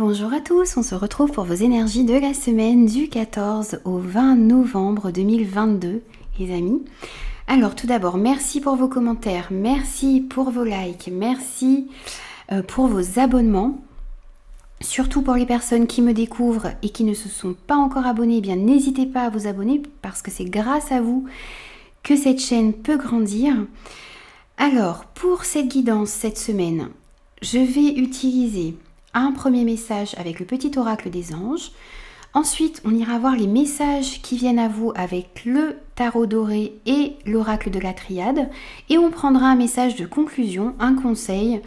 Bonjour à tous, on se retrouve pour vos énergies de la semaine du 14 au 20 novembre 2022, les amis. Alors tout d'abord, merci pour vos commentaires, merci pour vos likes, merci pour vos abonnements. Surtout pour les personnes qui me découvrent et qui ne se sont pas encore abonnées, eh bien n'hésitez pas à vous abonner parce que c'est grâce à vous que cette chaîne peut grandir. Alors, pour cette guidance cette semaine, je vais utiliser un premier message avec le petit oracle des anges. Ensuite, on ira voir les messages qui viennent à vous avec le tarot doré et l'oracle de la triade. Et on prendra un message de conclusion, un conseil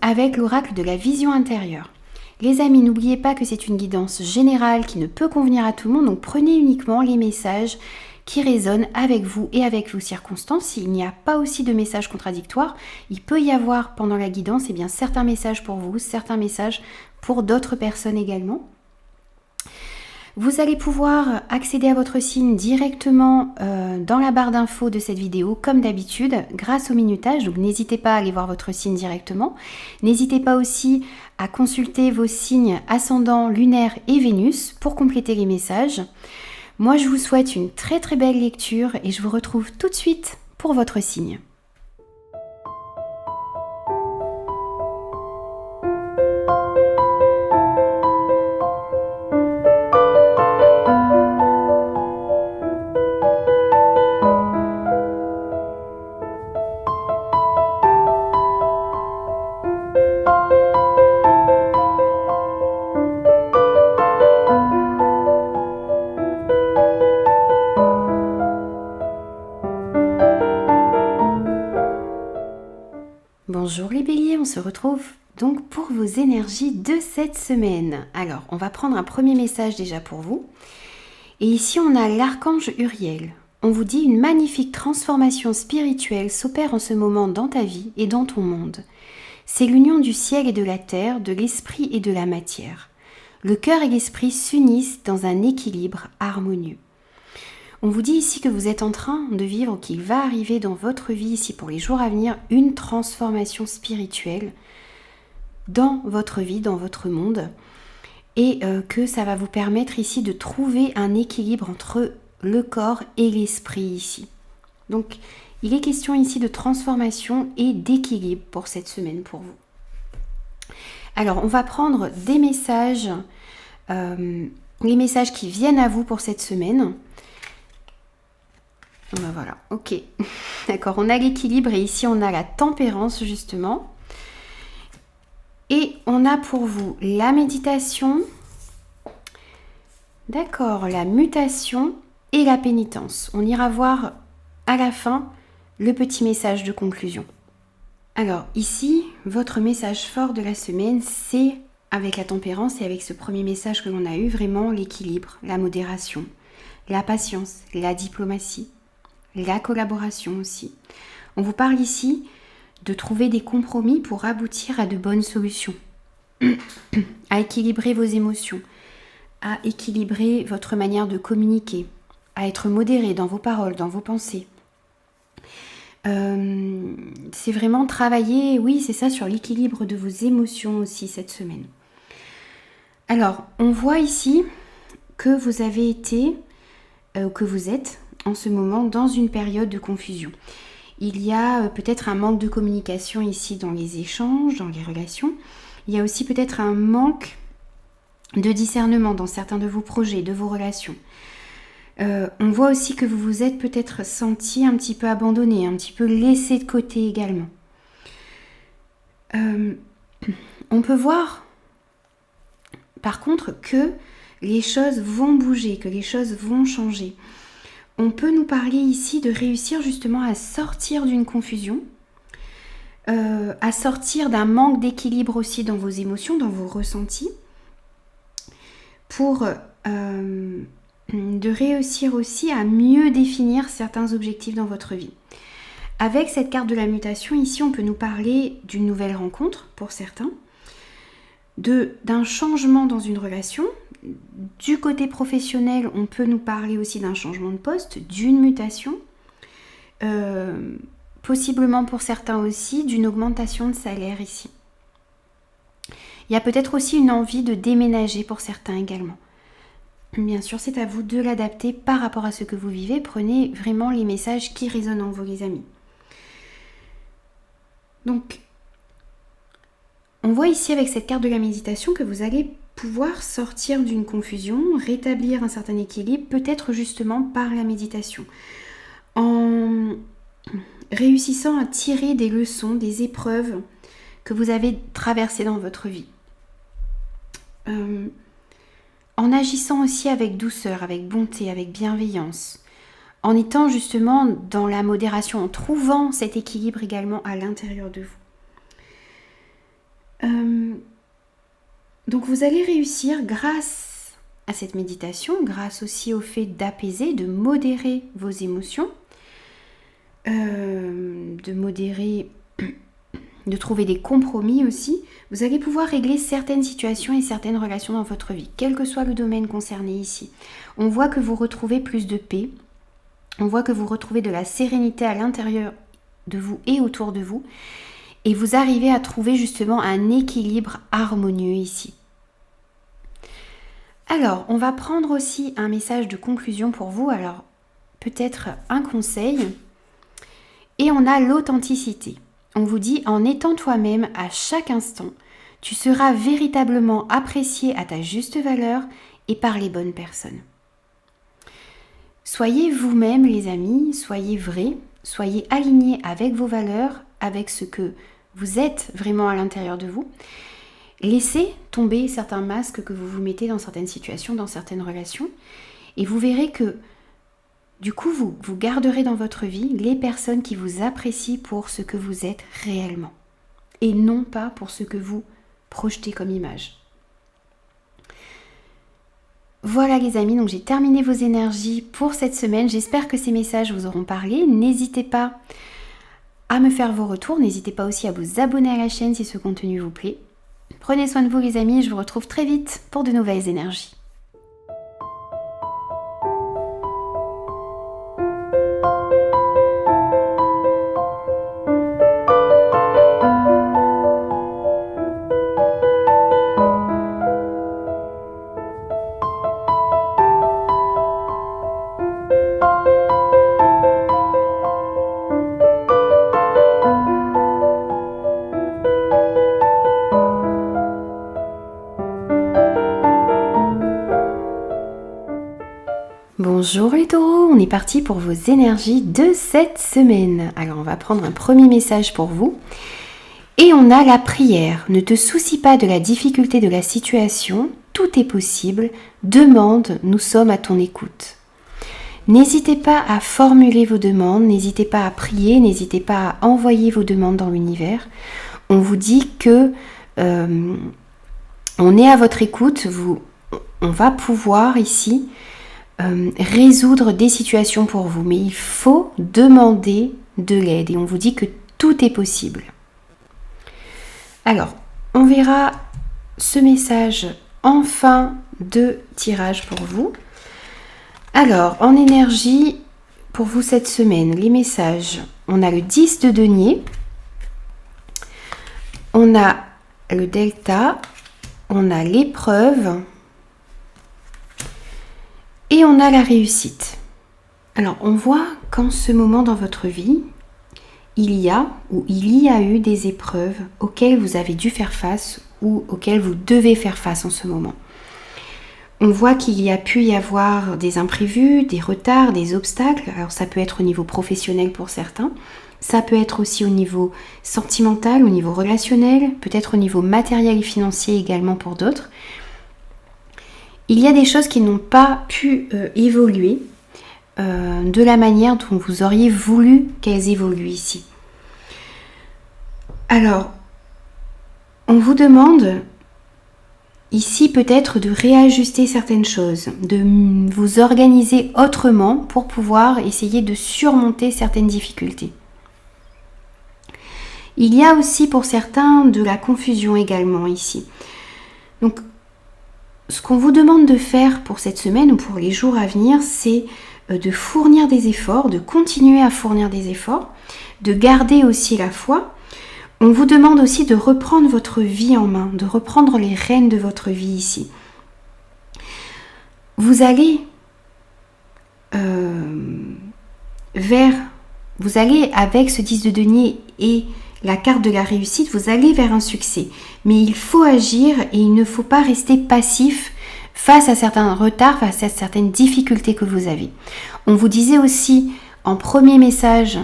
avec l'oracle de la vision intérieure. Les amis, n'oubliez pas que c'est une guidance générale qui ne peut convenir à tout le monde. Donc prenez uniquement les messages qui résonnent avec vous et avec vos circonstances. S'il n'y a pas aussi de messages contradictoires, il peut y avoir pendant la guidance eh bien, certains messages pour vous, certains messages pour d'autres personnes également. Vous allez pouvoir accéder à votre signe directement dans la barre d'infos de cette vidéo, comme d'habitude, grâce au minutage. Donc n'hésitez pas à aller voir votre signe directement. N'hésitez pas aussi à consulter vos signes ascendant, lunaire et Vénus pour compléter les messages. Moi, je vous souhaite une très très belle lecture et je vous retrouve tout de suite pour votre signe. Bonjour les béliers, on se retrouve donc pour vos énergies de cette semaine. Alors, on va prendre un premier message déjà pour vous. Et ici, on a l'archange Uriel. On vous dit une magnifique transformation spirituelle s'opère en ce moment dans ta vie et dans ton monde. C'est l'union du ciel et de la terre, de l'esprit et de la matière. Le cœur et l'esprit s'unissent dans un équilibre harmonieux. On vous dit ici que vous êtes en train de vivre, qu'il va arriver dans votre vie ici pour les jours à venir, une transformation spirituelle dans votre vie, dans votre monde, et que ça va vous permettre ici de trouver un équilibre entre le corps et l'esprit ici. Donc, il est question ici de transformation et d'équilibre pour cette semaine pour vous. Alors, on va prendre des messages, les messages qui viennent à vous pour cette semaine. Ben voilà, ok. D'accord, on a l'équilibre et ici on a la tempérance justement. Et on a pour vous la méditation, d'accord, la mutation et la pénitence. On ira voir à la fin le petit message de conclusion. Alors ici, votre message fort de la semaine, c'est avec la tempérance et avec ce premier message que l'on a eu, vraiment l'équilibre, la modération, la patience, la diplomatie. La collaboration aussi. On vous parle ici de trouver des compromis pour aboutir à de bonnes solutions, à équilibrer vos émotions, à équilibrer votre manière de communiquer, à être modéré dans vos paroles, dans vos pensées. C'est vraiment travailler, oui, c'est ça, sur l'équilibre de vos émotions aussi cette semaine. Alors, on voit ici que vous avez été, que vous êtes en ce moment dans une période de confusion. Il y a peut-être un manque de communication ici dans les échanges, dans les relations. Il y a aussi peut-être un manque de discernement dans certains de vos projets, de vos relations. On voit aussi que vous vous êtes peut-être senti un petit peu abandonné, un petit peu laissé de côté également. On peut voir par contre que les choses vont bouger, que les choses vont changer. On peut nous parler ici de réussir justement à sortir d'une confusion, à sortir d'un manque d'équilibre aussi dans vos émotions, dans vos ressentis, pour de réussir aussi à mieux définir certains objectifs dans votre vie. Avec cette carte de la mutation, ici on peut nous parler d'une nouvelle rencontre pour certains, d'un changement dans une relation. Du côté professionnel, on peut nous parler aussi d'un changement de poste, d'une mutation, possiblement pour certains aussi d'une augmentation de salaire ici. Il y a peut-être aussi une envie de déménager pour certains également. Bien sûr, c'est à vous de l'adapter par rapport à ce que vous vivez. Prenez vraiment les messages qui résonnent en vous, les amis. Donc, on voit ici avec cette carte de la méditation que vous allez pouvoir sortir d'une confusion, rétablir un certain équilibre, peut-être justement par la méditation. En réussissant à tirer des leçons, des épreuves que vous avez traversées dans votre vie. En agissant aussi avec douceur, avec bonté, avec bienveillance. En étant justement dans la modération, en trouvant cet équilibre également à l'intérieur de vous. Donc vous allez réussir grâce à cette méditation, grâce aussi au fait d'apaiser, de modérer vos émotions, de modérer, de trouver des compromis aussi. Vous allez pouvoir régler certaines situations et certaines relations dans votre vie, quel que soit le domaine concerné ici. On voit que vous retrouvez plus de paix, on voit que vous retrouvez de la sérénité à l'intérieur de vous et autour de vous, et vous arrivez à trouver justement un équilibre harmonieux ici. Alors, on va prendre aussi un message de conclusion pour vous. Alors, peut-être un conseil. Et on a l'authenticité. On vous dit, en étant toi-même à chaque instant, tu seras véritablement apprécié à ta juste valeur et par les bonnes personnes. Soyez vous-même, les amis, soyez vrais, soyez alignés avec vos valeurs, avec ce que vous êtes vraiment à l'intérieur de vous. Laissez tomber certains masques que vous vous mettez dans certaines situations, dans certaines relations, et vous verrez que du coup, vous garderez dans votre vie les personnes qui vous apprécient pour ce que vous êtes réellement, et non pas pour ce que vous projetez comme image. Voilà les amis, donc j'ai terminé vos énergies pour cette semaine. J'espère que ces messages vous auront parlé. N'hésitez pas à me faire vos retours, n'hésitez pas aussi à vous abonner à la chaîne si ce contenu vous plaît. Prenez soin de vous les amis, je vous retrouve très vite pour de nouvelles énergies. Bonjour les taureaux, on est parti pour vos énergies de cette semaine. Alors on va prendre un premier message pour vous. Et on a la prière. Ne te soucie pas de la difficulté de la situation, tout est possible. Demande, nous sommes à ton écoute. N'hésitez pas à formuler vos demandes, n'hésitez pas à prier, n'hésitez pas à envoyer vos demandes dans l'univers. On vous dit que on est à votre écoute, on va pouvoir ici résoudre des situations pour vous, mais il faut demander de l'aide et on vous dit que tout est possible. Alors, on verra ce message en fin de tirage pour vous. Alors, en énergie, pour vous cette semaine, les messages, on a le 10 de denier, on a le delta, on a l'épreuve, et on a la réussite. Alors, on voit qu'en ce moment dans votre vie, il y a eu des épreuves auxquelles vous avez dû faire face ou auxquelles vous devez faire face en ce moment. On voit qu'il y a pu y avoir des imprévus, des retards, des obstacles. Alors, ça peut être au niveau professionnel pour certains. Ça peut être aussi au niveau sentimental, au niveau relationnel, peut-être au niveau matériel et financier également pour d'autres. Il y a des choses qui n'ont pas pu évoluer de la manière dont vous auriez voulu qu'elles évoluent ici. Alors, on vous demande ici peut-être de réajuster certaines choses, de vous organiser autrement pour pouvoir essayer de surmonter certaines difficultés. Il y a aussi pour certains de la confusion également ici. Donc, ce qu'on vous demande de faire pour cette semaine ou pour les jours à venir, c'est de fournir des efforts, de continuer à fournir des efforts, de garder aussi la foi. On vous demande aussi de reprendre votre vie en main, de reprendre les rênes de votre vie ici. Vous allez avec ce 10 de denier et la carte de la réussite, vous allez vers un succès. Mais il faut agir et il ne faut pas rester passif face à certains retards, face à certaines difficultés que vous avez. On vous disait aussi en premier message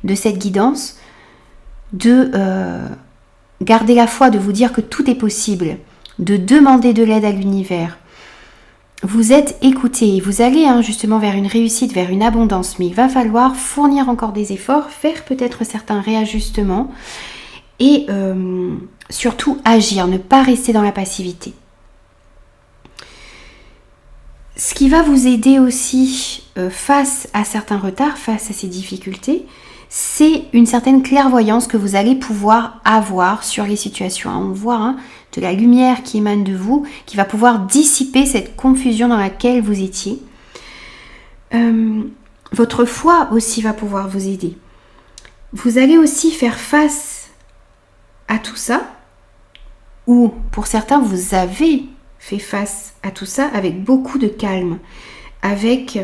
de cette guidance de garder la foi, de vous dire que tout est possible, de demander de l'aide à l'univers. Vous êtes écouté, vous allez justement vers une réussite, vers une abondance, mais il va falloir fournir encore des efforts, faire peut-être certains réajustements et surtout agir, ne pas rester dans la passivité. Ce qui va vous aider aussi face à certains retards, face à ces difficultés, c'est une certaine clairvoyance que vous allez pouvoir avoir sur les situations. On voit de la lumière qui émane de vous, qui va pouvoir dissiper cette confusion dans laquelle vous étiez. Votre foi aussi va pouvoir vous aider. Vous allez aussi faire face à tout ça, ou pour certains, vous avez fait face à tout ça avec beaucoup de calme, avec...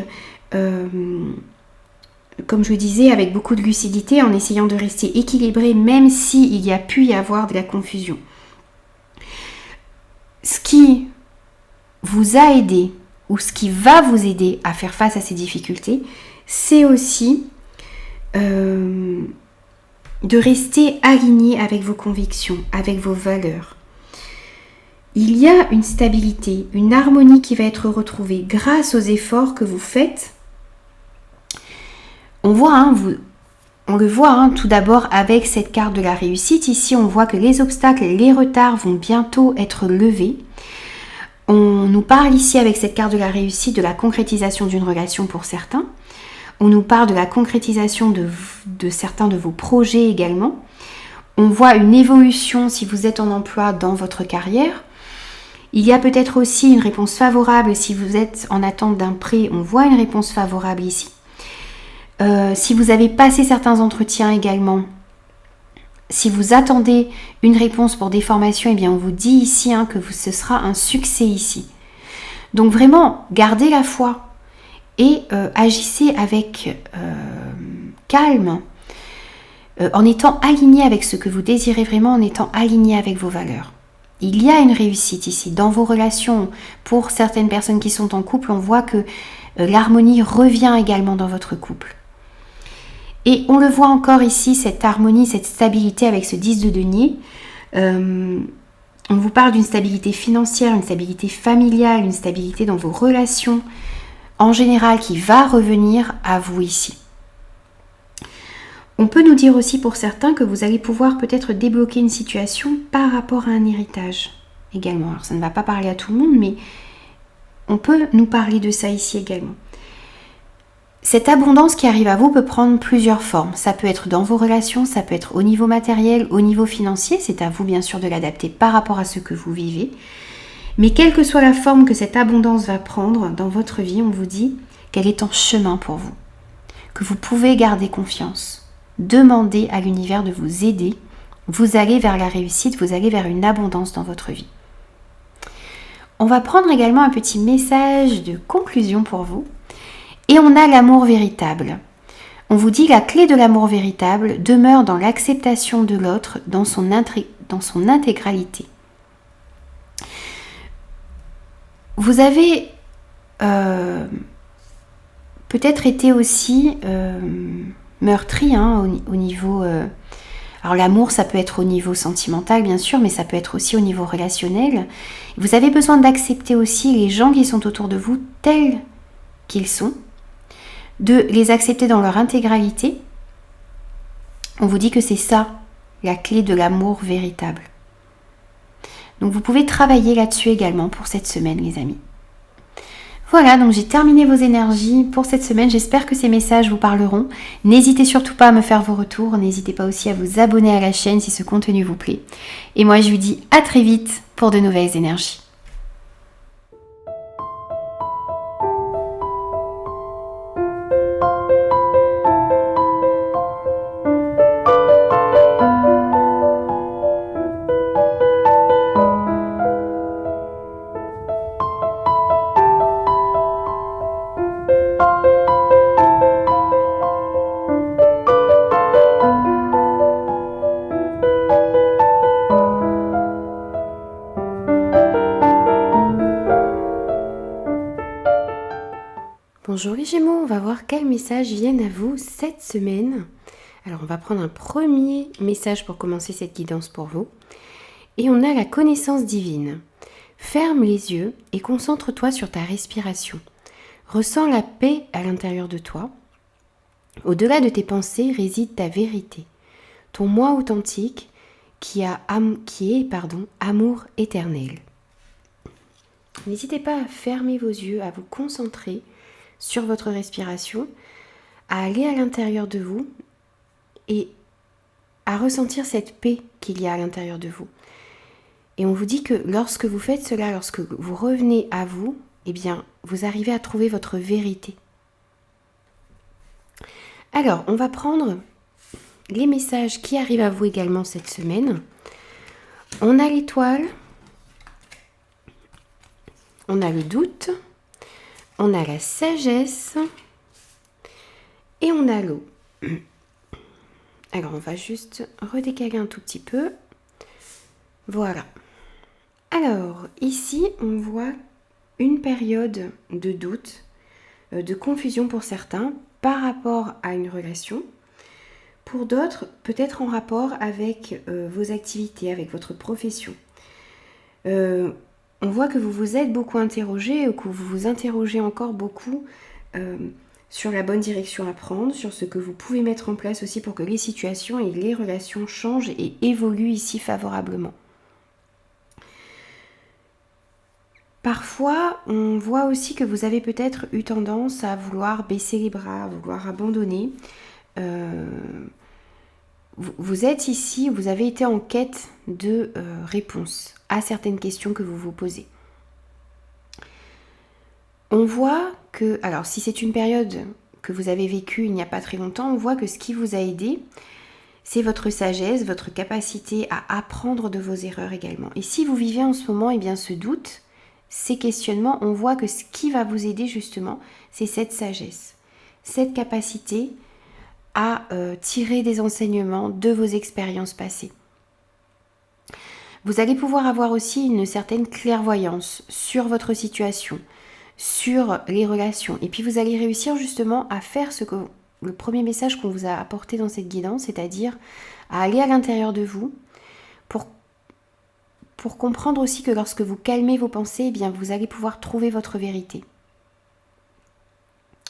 comme je disais, avec beaucoup de lucidité, en essayant de rester équilibré, même s'il y a pu y avoir de la confusion. Ce qui vous a aidé, ou ce qui va vous aider à faire face à ces difficultés, c'est aussi de rester aligné avec vos convictions, avec vos valeurs. Il y a une stabilité, une harmonie qui va être retrouvée grâce aux efforts que vous faites. On le voit tout d'abord avec cette carte de la réussite. Ici, on voit que les obstacles, les retards vont bientôt être levés. On nous parle ici avec cette carte de la réussite de la concrétisation d'une relation pour certains. On nous parle de la concrétisation de certains de vos projets également. On voit une évolution si vous êtes en emploi dans votre carrière. Il y a peut-être aussi une réponse favorable si vous êtes en attente d'un prêt. On voit une réponse favorable ici. Si vous avez passé certains entretiens également, si vous attendez une réponse pour des formations, eh bien on vous dit ici que ce sera un succès ici. Donc vraiment, gardez la foi et agissez avec calme, en étant aligné avec ce que vous désirez vraiment, en étant aligné avec vos valeurs. Il y a une réussite ici dans vos relations. Pour certaines personnes qui sont en couple, on voit que l'harmonie revient également dans votre couple. Et on le voit encore ici, cette harmonie, cette stabilité avec ce 10 de denier. On vous parle d'une stabilité financière, une stabilité familiale, une stabilité dans vos relations en général qui va revenir à vous ici. On peut nous dire aussi pour certains que vous allez pouvoir peut-être débloquer une situation par rapport à un héritage également. Alors ça ne va pas parler à tout le monde, mais on peut nous parler de ça ici également. Cette abondance qui arrive à vous peut prendre plusieurs formes. Ça peut être dans vos relations, ça peut être au niveau matériel, au niveau financier. C'est à vous bien sûr de l'adapter par rapport à ce que vous vivez. Mais quelle que soit la forme que cette abondance va prendre dans votre vie, on vous dit qu'elle est en chemin pour vous. Que vous pouvez garder confiance. Demandez à l'univers de vous aider. Vous allez vers la réussite, vous allez vers une abondance dans votre vie. On va prendre également un petit message de conclusion pour vous. Et on a l'amour véritable. On vous dit la clé de l'amour véritable demeure dans l'acceptation de l'autre dans son intégralité. Vous avez peut-être été aussi meurtri au niveau... alors l'amour, ça peut être au niveau sentimental bien sûr, mais ça peut être aussi au niveau relationnel. Vous avez besoin d'accepter aussi les gens qui sont autour de vous tels qu'ils sont, de les accepter dans leur intégralité. On vous dit que c'est ça, la clé de l'amour véritable. Donc vous pouvez travailler là-dessus également pour cette semaine, les amis. Voilà, donc j'ai terminé vos énergies pour cette semaine. J'espère que ces messages vous parleront. N'hésitez surtout pas à me faire vos retours. N'hésitez pas aussi à vous abonner à la chaîne si ce contenu vous plaît. Et moi, je vous dis à très vite pour de nouvelles énergies. Bonjour les Gémeaux, on va voir quels messages viennent à vous cette semaine. Alors on va prendre un premier message pour commencer cette guidance pour vous. Et on a la connaissance divine. Ferme les yeux et concentre-toi sur ta respiration. Ressens la paix à l'intérieur de toi. Au-delà de tes pensées réside ta vérité, ton moi authentique qui est amour éternel. N'hésitez pas à fermer vos yeux, à vous concentrer sur votre respiration, à aller à l'intérieur de vous et à ressentir cette paix qu'il y a à l'intérieur de vous. Et on vous dit que lorsque vous faites cela, lorsque vous revenez à vous, eh bien, vous arrivez à trouver votre vérité. Alors, on va prendre les messages qui arrivent à vous également cette semaine. On a l'étoile, on a le doute, on a la sagesse et on a l'eau. Alors, on va juste redécaler un tout petit peu. Voilà. Alors, ici, on voit une période de doute, de confusion pour certains par rapport à une relation. Pour d'autres, peut-être en rapport avec vos activités, avec votre profession. On voit que vous vous êtes beaucoup interrogé ou que vous vous interrogez encore beaucoup sur la bonne direction à prendre, sur ce que vous pouvez mettre en place aussi pour que les situations et les relations changent et évoluent ici favorablement. Parfois, on voit aussi que vous avez peut-être eu tendance à vouloir baisser les bras, à vouloir abandonner. Vous êtes ici, vous avez été en quête de réponses à certaines questions que vous vous posez. On voit que, alors si c'est une période que vous avez vécue il n'y a pas très longtemps, on voit que ce qui vous a aidé, c'est votre sagesse, votre capacité à apprendre de vos erreurs également. Et si vous vivez en ce moment, eh bien ce doute, ces questionnements, on voit que ce qui va vous aider justement, c'est cette sagesse, cette capacité à tirer des enseignements de vos expériences passées. Vous allez pouvoir avoir aussi une certaine clairvoyance sur votre situation, sur les relations. Et puis vous allez réussir justement à faire ce que le premier message qu'on vous a apporté dans cette guidance, c'est-à-dire à aller à l'intérieur de vous pour comprendre aussi que lorsque vous calmez vos pensées, eh bien vous allez pouvoir trouver votre vérité.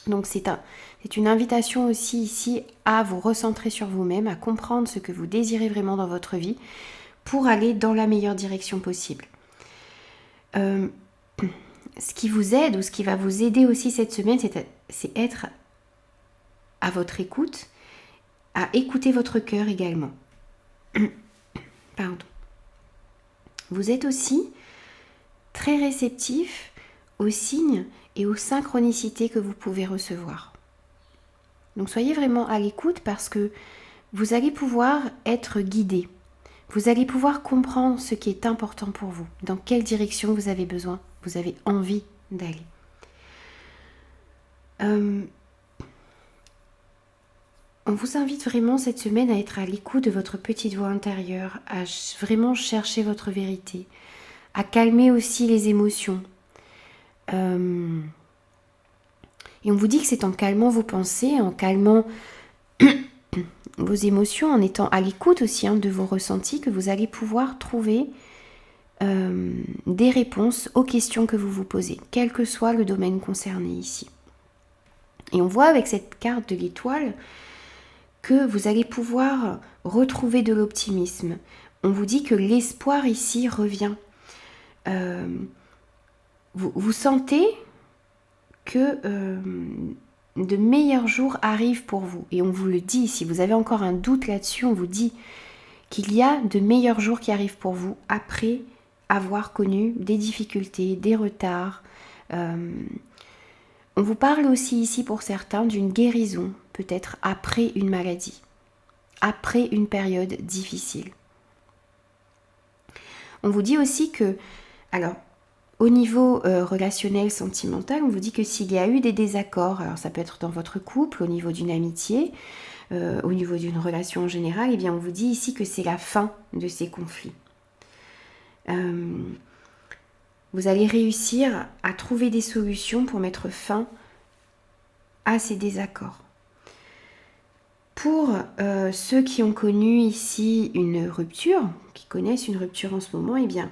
Donc c'est une invitation aussi ici à vous recentrer sur vous-même, à comprendre ce que vous désirez vraiment dans votre vie pour aller dans la meilleure direction possible. Ce qui vous aide ou ce qui va vous aider aussi cette semaine, c'est être à votre écoute, à écouter votre cœur également. Pardon. Vous êtes aussi très réceptif aux signes et aux synchronicités que vous pouvez recevoir. Donc soyez vraiment à l'écoute parce que vous allez pouvoir être guidé. Vous allez pouvoir comprendre ce qui est important pour vous, dans quelle direction vous avez besoin, vous avez envie d'aller. On vous invite vraiment cette semaine à être à l'écoute de votre petite voix intérieure, à vraiment chercher votre vérité, à calmer aussi les émotions. Et on vous dit que c'est en calmant vos pensées, en calmant vos émotions, en étant à l'écoute aussi de vos ressentis, que vous allez pouvoir trouver des réponses aux questions que vous vous posez, quel que soit le domaine concerné ici. Et on voit avec cette carte de l'étoile que vous allez pouvoir retrouver de l'optimisme. On vous dit que l'espoir ici revient. Vous sentez que de meilleurs jours arrivent pour vous. Et on vous le dit, si vous avez encore un doute là-dessus, on vous dit qu'il y a de meilleurs jours qui arrivent pour vous après avoir connu des difficultés, des retards. On vous parle aussi ici pour certains d'une guérison, peut-être après une maladie, après une période difficile. On vous dit aussi que, alors, au niveau relationnel, sentimental, on vous dit que s'il y a eu des désaccords, alors ça peut être dans votre couple, au niveau d'une amitié, au niveau d'une relation en général, eh bien on vous dit ici que c'est la fin de ces conflits. Vous allez réussir à trouver des solutions pour mettre fin à ces désaccords. Pour ceux qui ont connu ici une rupture, qui connaissent une rupture en ce moment, eh bien,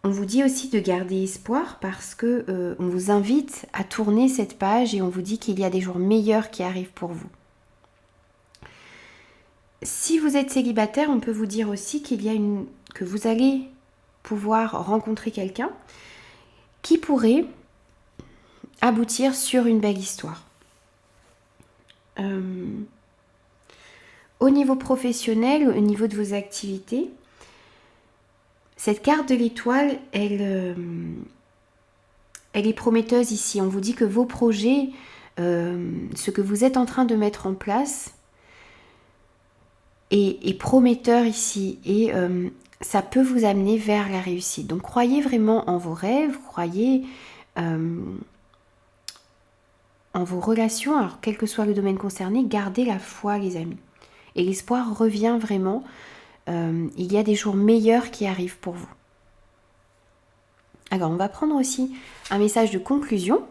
on vous dit aussi de garder espoir parce que on vous invite à tourner cette page et on vous dit qu'il y a des jours meilleurs qui arrivent pour vous. Si vous êtes célibataire, on peut vous dire aussi que vous allez pouvoir rencontrer quelqu'un qui pourrait aboutir sur une belle histoire. Au niveau professionnel, au niveau de vos activités, cette carte de l'étoile, elle est prometteuse ici. On vous dit que vos projets, ce que vous êtes en train de mettre en place, est prometteur ici. Et ça peut vous amener vers la réussite. Donc croyez vraiment en vos rêves, croyez en vos relations. Alors quel que soit le domaine concerné, gardez la foi les amis. Et l'espoir revient vraiment. Il y a des jours meilleurs qui arrivent pour vous. Alors on va prendre aussi un message de conclusion.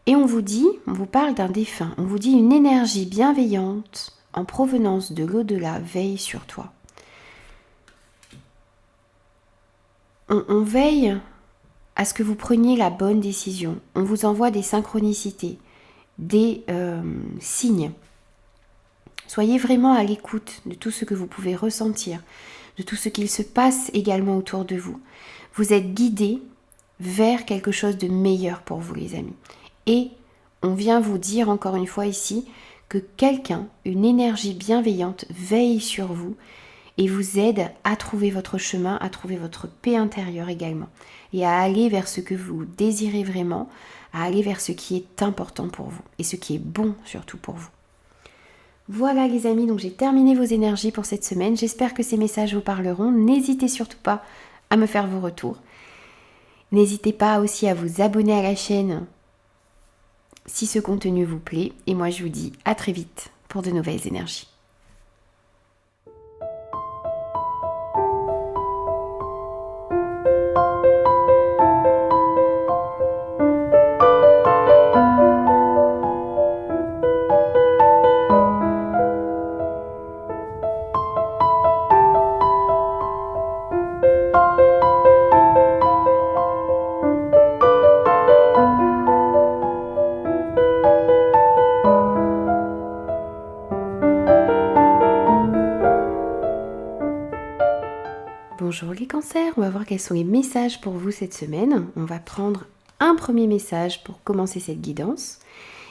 Et on vous parle d'un défunt. On vous dit une énergie bienveillante en provenance de l'au-delà veille sur toi. On veille à ce que vous preniez la bonne décision. On vous envoie des synchronicités, des signes. Soyez vraiment à l'écoute de tout ce que vous pouvez ressentir, de tout ce qu'il se passe également autour de vous. Vous êtes guidés vers quelque chose de meilleur pour vous, les amis. Et on vient vous dire encore une fois ici que quelqu'un, une énergie bienveillante, veille sur vous et vous aide à trouver votre chemin, à trouver votre paix intérieure également. Et à aller vers ce que vous désirez vraiment, à aller vers ce qui est important pour vous et ce qui est bon surtout pour vous. Voilà les amis, donc j'ai terminé vos énergies pour cette semaine. J'espère que ces messages vous parleront. N'hésitez surtout pas à me faire vos retours. N'hésitez pas aussi à vous abonner à la chaîne si ce contenu vous plaît. Et moi je vous dis à très vite pour de nouvelles énergies. Bonjour les cancers, on va voir quels sont les messages pour vous cette semaine. On va prendre un premier message pour commencer cette guidance.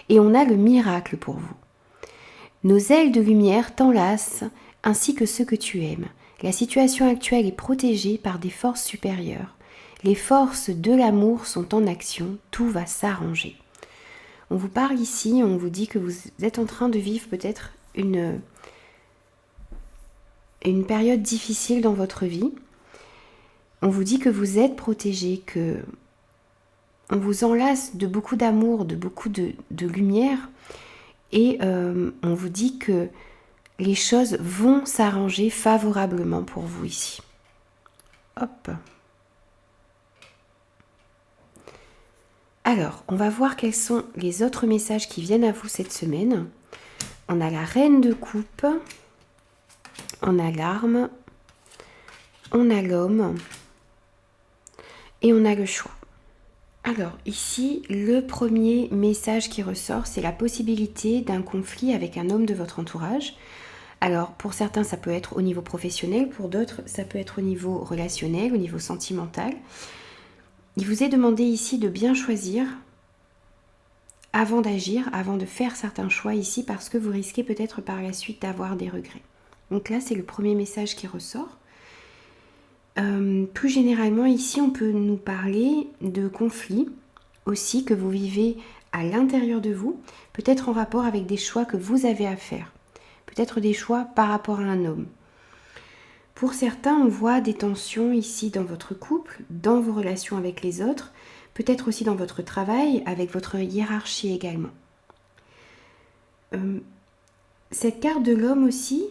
Et on a le miracle pour vous. Nos ailes de lumière t'enlacent ainsi que ceux que tu aimes. La situation actuelle est protégée par des forces supérieures. Les forces de l'amour sont en action, tout va s'arranger. On vous parle ici, on vous dit que vous êtes en train de vivre peut-être une période difficile dans votre vie. On vous dit que vous êtes protégé, que on vous enlace de beaucoup d'amour, de beaucoup de lumière et on vous dit que les choses vont s'arranger favorablement pour vous ici. Hop. Alors, on va voir quels sont les autres messages qui viennent à vous cette semaine. On a la reine de coupe, on a l'arme, on a l'homme et on a le choix. Alors ici, le premier message qui ressort, c'est la possibilité d'un conflit avec un homme de votre entourage. Alors pour certains, ça peut être au niveau professionnel, pour d'autres, ça peut être au niveau relationnel, au niveau sentimental. Il vous est demandé ici de bien choisir avant d'agir, avant de faire certains choix ici, parce que vous risquez peut-être par la suite d'avoir des regrets. Donc là, c'est le premier message qui ressort. Plus généralement, ici, on peut nous parler de conflits aussi que vous vivez à l'intérieur de vous, peut-être en rapport avec des choix que vous avez à faire, peut-être des choix par rapport à un homme. Pour certains, on voit des tensions ici dans votre couple, dans vos relations avec les autres, peut-être aussi dans votre travail, avec votre hiérarchie également. Cette carte de l'homme aussi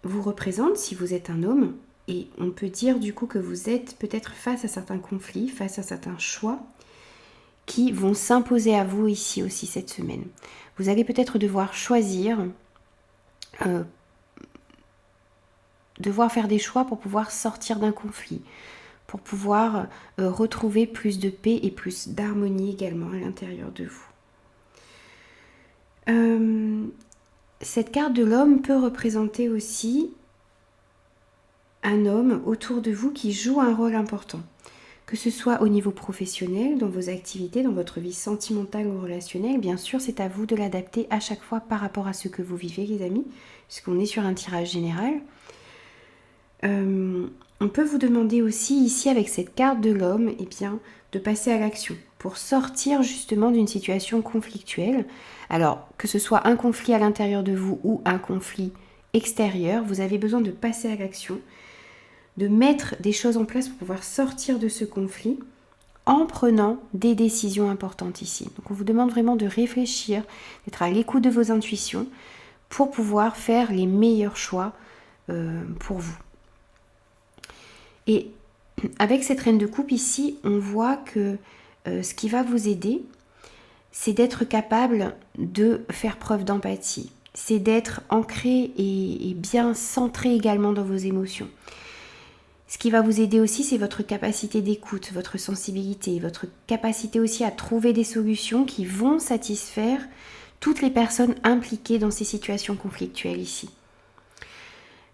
vous représente si vous êtes un homme. Et on peut dire du coup que vous êtes peut-être face à certains conflits, face à certains choix qui vont s'imposer à vous ici aussi cette semaine. Vous allez peut-être devoir choisir, devoir faire des choix pour pouvoir sortir d'un conflit, pour pouvoir retrouver plus de paix et plus d'harmonie également à l'intérieur de vous. Cette carte de l'homme peut représenter aussi un homme autour de vous qui joue un rôle important. Que ce soit au niveau professionnel, dans vos activités, dans votre vie sentimentale ou relationnelle, bien sûr, c'est à vous de l'adapter à chaque fois par rapport à ce que vous vivez, les amis, puisqu'on est sur un tirage général. On peut vous demander aussi, ici, avec cette carte de l'homme, eh bien, de passer à l'action pour sortir justement d'une situation conflictuelle. Alors, que ce soit un conflit à l'intérieur de vous ou un conflit extérieur, vous avez besoin de passer à l'action, de mettre des choses en place pour pouvoir sortir de ce conflit en prenant des décisions importantes ici. Donc on vous demande vraiment de réfléchir, d'être à l'écoute de vos intuitions pour pouvoir faire les meilleurs choix pour vous. Et avec cette reine de coupe ici, on voit que ce qui va vous aider, c'est d'être capable de faire preuve d'empathie. C'est d'être ancré et bien centré également dans vos émotions. Ce qui va vous aider aussi, c'est votre capacité d'écoute, votre sensibilité, votre capacité aussi à trouver des solutions qui vont satisfaire toutes les personnes impliquées dans ces situations conflictuelles ici.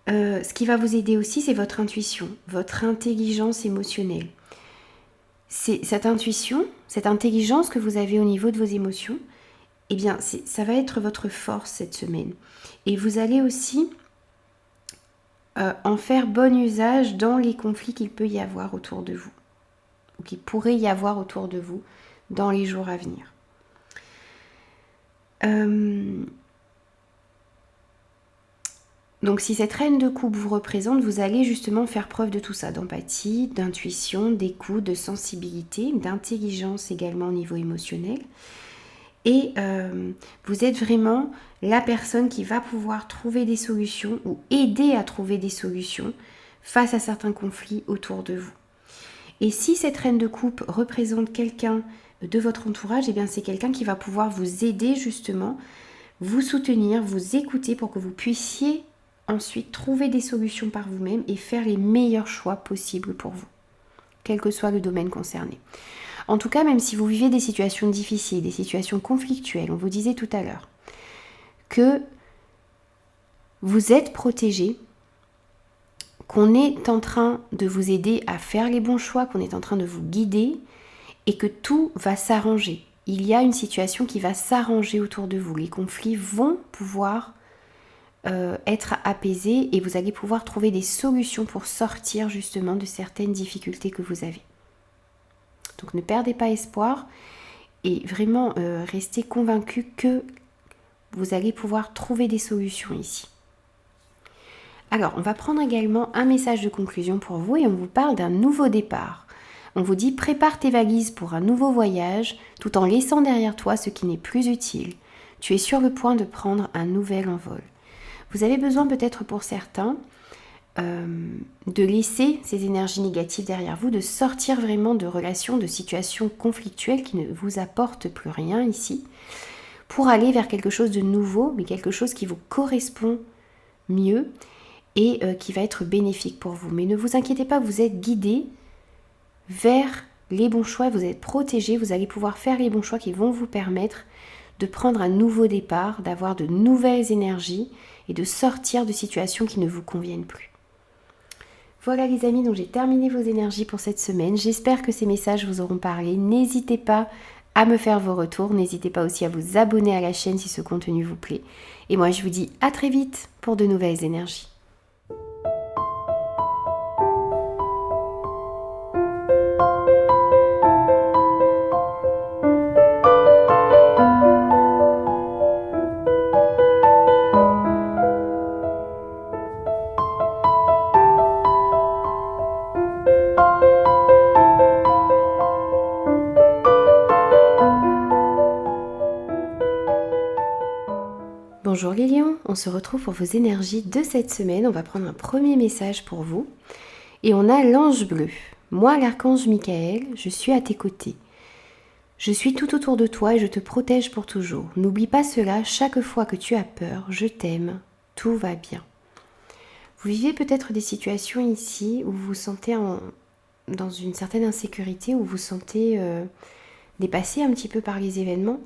Ce qui va vous aider aussi, c'est votre intuition, votre intelligence émotionnelle. C'est cette intuition, cette intelligence que vous avez au niveau de vos émotions, eh bien, ça va être votre force cette semaine. Et vous allez aussi en faire bon usage dans les conflits qu'il peut y avoir autour de vous, ou qu'il pourrait y avoir autour de vous dans les jours à venir. Donc si cette reine de coupe vous représente, vous allez justement faire preuve de tout ça, d'empathie, d'intuition, d'écoute, de sensibilité, d'intelligence également au niveau émotionnel. Et vous êtes vraiment la personne qui va pouvoir trouver des solutions ou aider à trouver des solutions face à certains conflits autour de vous. Et si cette reine de coupe représente quelqu'un de votre entourage, eh bien c'est quelqu'un qui va pouvoir vous aider justement, vous soutenir, vous écouter pour que vous puissiez ensuite trouver des solutions par vous-même et faire les meilleurs choix possibles pour vous, quel que soit le domaine concerné. En tout cas, même si vous vivez des situations difficiles, des situations conflictuelles, on vous disait tout à l'heure que vous êtes protégé, qu'on est en train de vous aider à faire les bons choix, qu'on est en train de vous guider et que tout va s'arranger. Il y a une situation qui va s'arranger autour de vous. Les conflits vont pouvoir être apaisés et vous allez pouvoir trouver des solutions pour sortir justement de certaines difficultés que vous avez. Donc ne perdez pas espoir et vraiment restez convaincus que vous allez pouvoir trouver des solutions ici. Alors, on va prendre également un message de conclusion pour vous et on vous parle d'un nouveau départ. On vous dit prépare tes valises pour un nouveau voyage tout en laissant derrière toi ce qui n'est plus utile. Tu es sur le point de prendre un nouvel envol. Vous avez besoin peut-être pour certains de laisser ces énergies négatives derrière vous, de sortir vraiment de relations, de situations conflictuelles qui ne vous apportent plus rien ici, pour aller vers quelque chose de nouveau, mais quelque chose qui vous correspond mieux et qui va être bénéfique pour vous. Mais ne vous inquiétez pas, vous êtes guidés vers les bons choix, vous êtes protégés, vous allez pouvoir faire les bons choix qui vont vous permettre de prendre un nouveau départ, d'avoir de nouvelles énergies et de sortir de situations qui ne vous conviennent plus. Voilà les amis, donc j'ai terminé vos énergies pour cette semaine. J'espère que ces messages vous auront parlé. N'hésitez pas à me faire vos retours. N'hésitez pas aussi à vous abonner à la chaîne si ce contenu vous plaît. Et moi, je vous dis à très vite pour de nouvelles énergies. Bonjour les lions, on se retrouve pour vos énergies de cette semaine. On va prendre un premier message pour vous. Et on a l'ange bleu. Moi, l'archange Michael, je suis à tes côtés. Je suis tout autour de toi et je te protège pour toujours. N'oublie pas cela, chaque fois que tu as peur, je t'aime, tout va bien. Vous vivez peut-être des situations ici où vous vous sentez dans une certaine insécurité, où vous vous sentez dépassé un petit peu par les événements.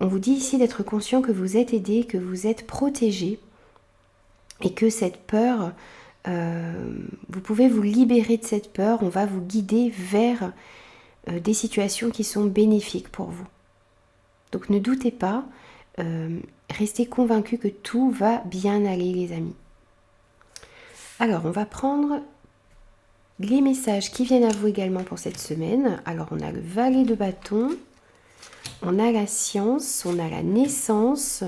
On vous dit ici d'être conscient que vous êtes aidé, que vous êtes protégé et que cette peur, vous pouvez vous libérer de cette peur, on va vous guider vers des situations qui sont bénéfiques pour vous. Donc ne doutez pas, restez convaincus que tout va bien aller les amis. Alors on va prendre les messages qui viennent à vous également pour cette semaine. Alors on a le valet de bâton, on a la science, on a la naissance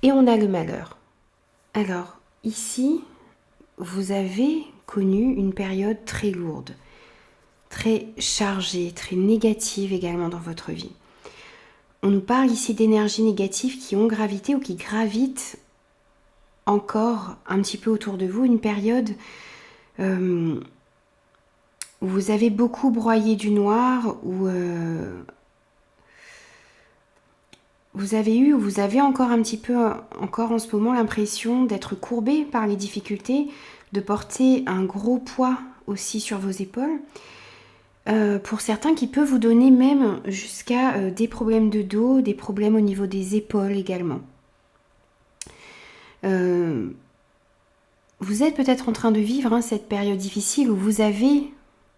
et on a le malheur. Alors ici, vous avez connu une période très lourde, très chargée, très négative également dans votre vie. On nous parle ici d'énergies négatives qui ont gravité ou qui gravitent encore un petit peu autour de vous. Une période où vous avez beaucoup broyé du noir, où vous avez encore un petit peu, encore en ce moment, l'impression d'être courbé par les difficultés, de porter un gros poids aussi sur vos épaules. Pour certains qui peut vous donner même jusqu'à des problèmes de dos, des problèmes au niveau des épaules également. Vous êtes peut-être en train de vivre cette période difficile, ou vous avez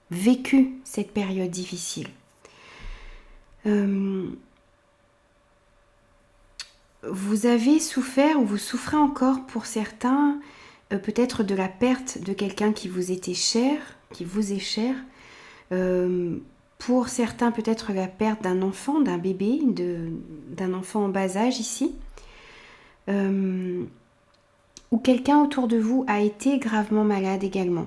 vécu cette période difficile. Vous avez souffert ou vous souffrez encore pour certains, peut-être de la perte de quelqu'un qui vous était cher, qui vous est cher. Pour certains, peut-être la perte d'un enfant, d'un bébé, d'un enfant en bas âge ici. Ou quelqu'un autour de vous a été gravement malade également.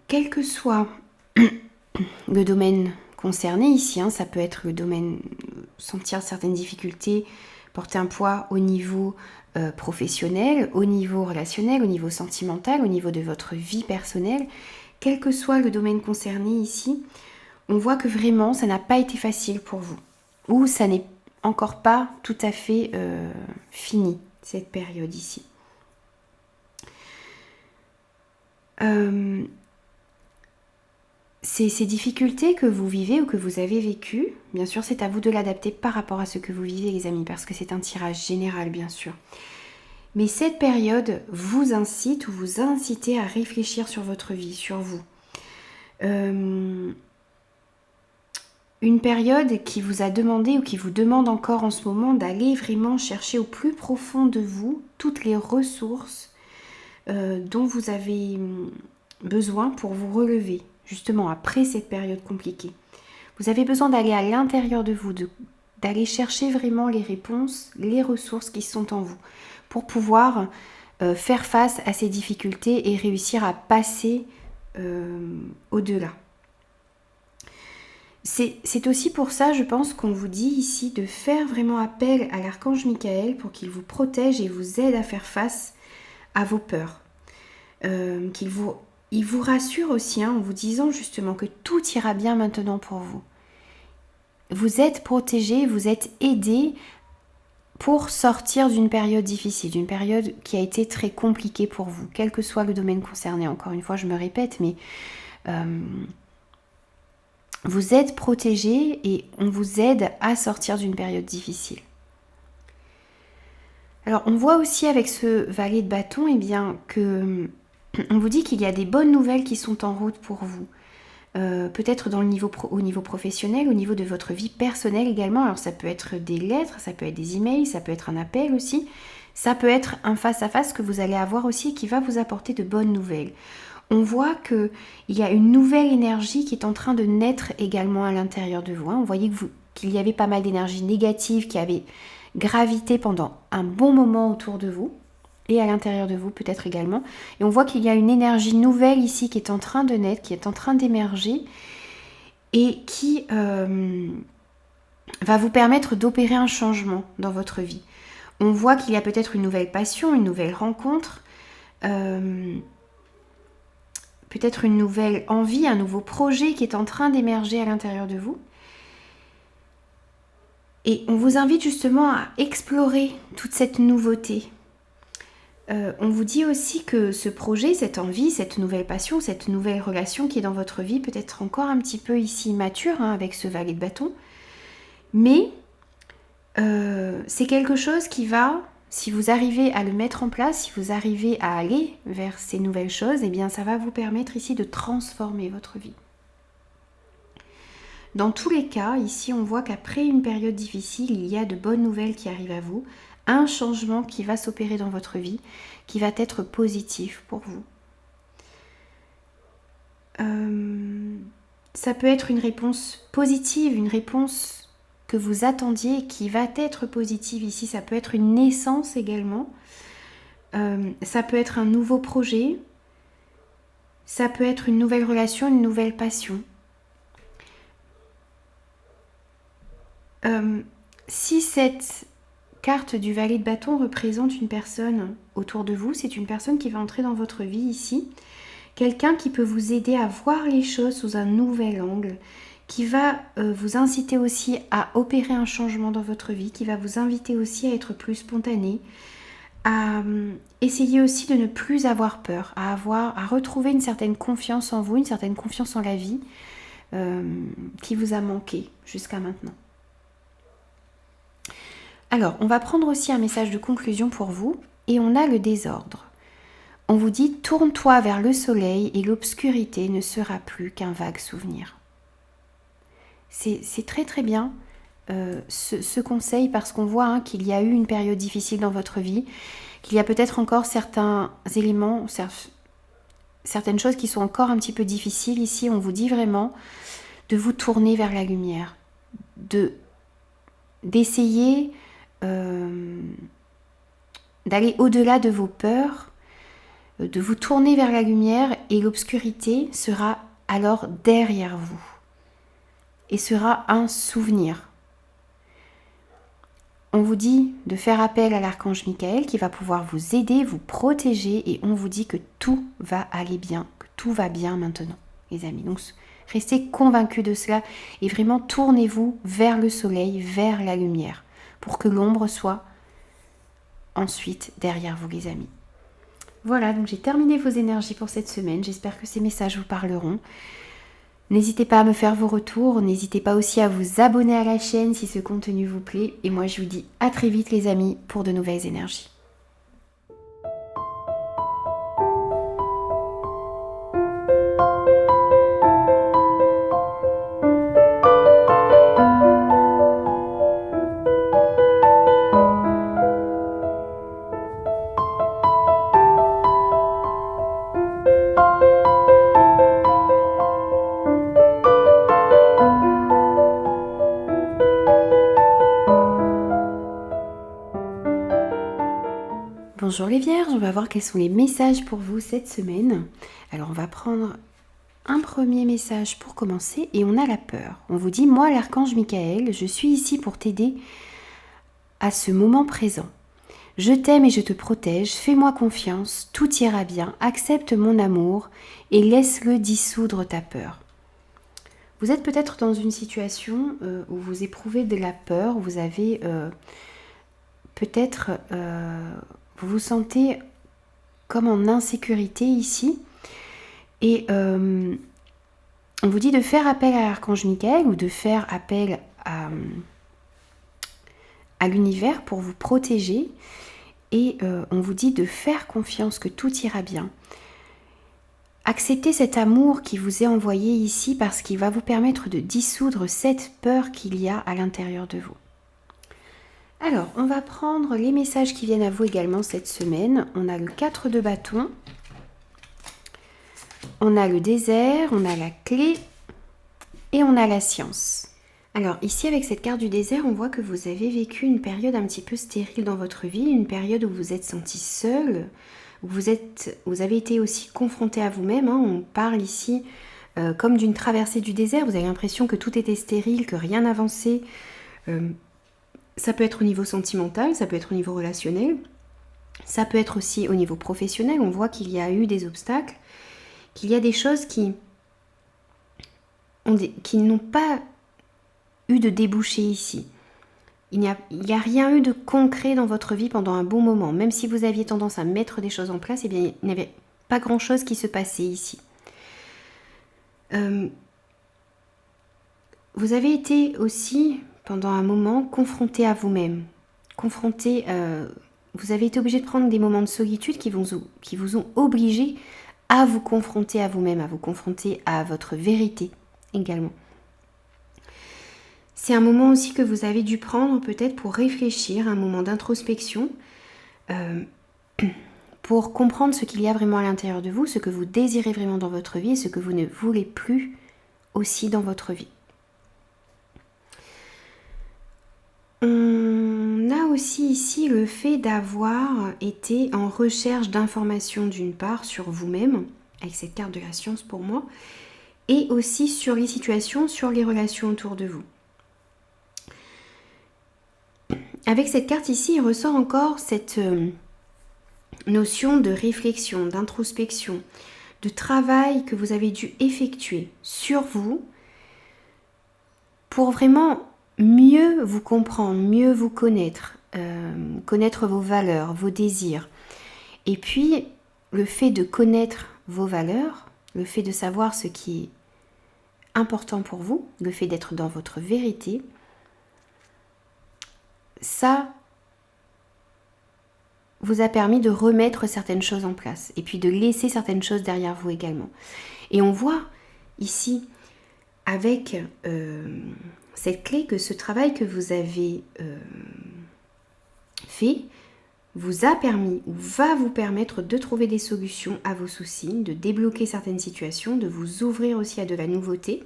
Quel que soit le domaine concerné ici, ça peut être le domaine sentir certaines difficultés, porter un poids au niveau professionnel, au niveau relationnel, au niveau sentimental, au niveau de votre vie personnelle, quel que soit le domaine concerné ici, on voit que vraiment ça n'a pas été facile pour vous, ou ça n'est encore pas tout à fait fini, cette période ici. Ces difficultés que vous vivez ou que vous avez vécues, bien sûr c'est à vous de l'adapter par rapport à ce que vous vivez les amis, parce que c'est un tirage général bien sûr. Mais cette période vous incite ou vous incitez à réfléchir sur votre vie, sur vous. Une période qui vous a demandé ou qui vous demande encore en ce moment d'aller vraiment chercher au plus profond de vous toutes les ressources dont vous avez besoin pour vous relever, justement après cette période compliquée. Vous avez besoin d'aller à l'intérieur de vous, d'aller chercher vraiment les réponses, les ressources qui sont en vous, pour pouvoir faire face à ces difficultés et réussir à passer au-delà. C'est aussi pour ça, je pense, qu'on vous dit ici de faire vraiment appel à l'archange Michael pour qu'il vous protège et vous aide à faire face à vos peurs. Il vous rassure aussi en vous disant justement que tout ira bien maintenant pour vous. Vous êtes protégé, vous êtes aidé pour sortir d'une période difficile, d'une période qui a été très compliquée pour vous, quel que soit le domaine concerné. Encore une fois, je me répète, mais vous êtes protégé et on vous aide à sortir d'une période difficile. Alors, on voit aussi avec ce valet de bâton, que on vous dit qu'il y a des bonnes nouvelles qui sont en route pour vous. Peut-être au niveau professionnel, au niveau de votre vie personnelle également. Alors ça peut être des lettres, ça peut être des emails, ça peut être un appel aussi. Ça peut être un face-à-face que vous allez avoir aussi qui va vous apporter de bonnes nouvelles. On voit qu'il y a une nouvelle énergie qui est en train de naître également à l'intérieur de vous. On voyait qu'il y avait pas mal d'énergie négative qui avait gravité pendant un bon moment autour de vous. Et à l'intérieur de vous peut-être également. Et on voit qu'il y a une énergie nouvelle ici qui est en train de naître, qui est en train d'émerger et qui va vous permettre d'opérer un changement dans votre vie. On voit qu'il y a peut-être une nouvelle passion, une nouvelle rencontre. peut-être une nouvelle envie, un nouveau projet qui est en train d'émerger à l'intérieur de vous. Et on vous invite justement à explorer toute cette nouveauté. On vous dit aussi que ce projet, cette envie, cette nouvelle passion, cette nouvelle relation qui est dans votre vie peut être encore un petit peu ici immature avec ce valet de bâton. Mais c'est quelque chose qui va, si vous arrivez à le mettre en place, si vous arrivez à aller vers ces nouvelles choses, eh bien ça va vous permettre ici de transformer votre vie. Dans tous les cas, ici on voit qu'après une période difficile, il y a de bonnes nouvelles qui arrivent à vous, un changement qui va s'opérer dans votre vie, qui va être positif pour vous. Ça peut être une réponse positive, une réponse que vous attendiez et qui va être positive ici. Ça peut être une naissance également. Ça peut être un nouveau projet. Ça peut être une nouvelle relation, une nouvelle passion. Si cette carte du valet de bâton représente une personne autour de vous, c'est une personne qui va entrer dans votre vie ici. Quelqu'un qui peut vous aider à voir les choses sous un nouvel angle, qui va vous inciter aussi à opérer un changement dans votre vie, qui va vous inviter aussi à être plus spontané, à essayer aussi de ne plus avoir peur, à retrouver une certaine confiance en vous, une certaine confiance en la vie qui vous a manqué jusqu'à maintenant. Alors, on va prendre aussi un message de conclusion pour vous et on a le désordre. On vous dit « Tourne-toi vers le soleil et l'obscurité ne sera plus qu'un vague souvenir ». C'est très très bien ce conseil parce qu'on voit qu'il y a eu une période difficile dans votre vie, qu'il y a peut-être encore certains éléments, certaines choses qui sont encore un petit peu difficiles. Ici, on vous dit vraiment de vous tourner vers la lumière, d'essayer d'aller au-delà de vos peurs, de vous tourner vers la lumière et l'obscurité sera alors derrière vous et sera un souvenir. On vous dit de faire appel à l'archange Michael qui va pouvoir vous aider, vous protéger et on vous dit que tout va aller bien, que tout va bien maintenant, les amis. Donc restez convaincus de cela et vraiment tournez-vous vers le soleil, vers la lumière pour que l'ombre soit ensuite derrière vous, les amis. Voilà, donc j'ai terminé vos énergies pour cette semaine. J'espère que ces messages vous parleront. N'hésitez pas à me faire vos retours. N'hésitez pas aussi à vous abonner à la chaîne si ce contenu vous plaît. Et moi, je vous dis à très vite, les amis, pour de nouvelles énergies. Bonjour les Vierges, on va voir quels sont les messages pour vous cette semaine. Alors on va prendre un premier message pour commencer et on a la peur. On vous dit, moi l'archange Michael, je suis ici pour t'aider à ce moment présent. Je t'aime et je te protège, fais-moi confiance, tout ira bien, accepte mon amour et laisse-le dissoudre ta peur. Vous êtes peut-être dans une situation où vous éprouvez de la peur, où vous avez peut-être... vous vous sentez comme en insécurité ici et on vous dit de faire appel à l'archange Michael ou de faire appel à l'univers pour vous protéger et on vous dit de faire confiance que tout ira bien. Acceptez cet amour qui vous est envoyé ici parce qu'il va vous permettre de dissoudre cette peur qu'il y a à l'intérieur de vous. Alors, on va prendre les messages qui viennent à vous également cette semaine. On a le 4 de bâton, on a le désert, on a la clé et on a la science. Alors ici, avec cette carte du désert, on voit que vous avez vécu une période un petit peu stérile dans votre vie, une période où vous vous êtes senti seul, où vous avez été aussi confronté à vous-même. On parle ici comme d'une traversée du désert. Vous avez l'impression que tout était stérile, que rien n'avançait. Ça peut être au niveau sentimental, ça peut être au niveau relationnel, ça peut être aussi au niveau professionnel. On voit qu'il y a eu des obstacles qu'il y a des choses qui n'ont pas eu de débouché ici. Il n'y a rien eu de concret dans votre vie pendant un bon moment. Même si vous aviez tendance à mettre des choses en place, eh bien, il n'y avait pas grand-chose qui se passait ici. Vous avez été aussi, pendant un moment, confronté à vous-même. Vous avez été obligé de prendre des moments de solitude qui vous ont obligé à vous confronter à vous-même, à vous confronter à votre vérité également. C'est un moment aussi que vous avez dû prendre peut-être pour réfléchir, un moment d'introspection, pour comprendre ce qu'il y a vraiment à l'intérieur de vous, ce que vous désirez vraiment dans votre vie et ce que vous ne voulez plus aussi dans votre vie. On a aussi ici le fait d'avoir été en recherche d'informations d'une part sur vous-même, avec cette carte de la science pour moi, et aussi sur les situations, sur les relations autour de vous. Avec cette carte ici, il ressort encore cette notion de réflexion, d'introspection, de travail que vous avez dû effectuer sur vous pour vraiment mieux vous comprendre, mieux vous connaître, connaître vos valeurs, vos désirs. Et puis, le fait de connaître vos valeurs, le fait de savoir ce qui est important pour vous, le fait d'être dans votre vérité, ça vous a permis de remettre certaines choses en place et puis de laisser certaines choses derrière vous également. Et on voit ici avec cette clé que ce travail que vous avez fait vous a permis ou va vous permettre de trouver des solutions à vos soucis, de débloquer certaines situations, de vous ouvrir aussi à de la nouveauté.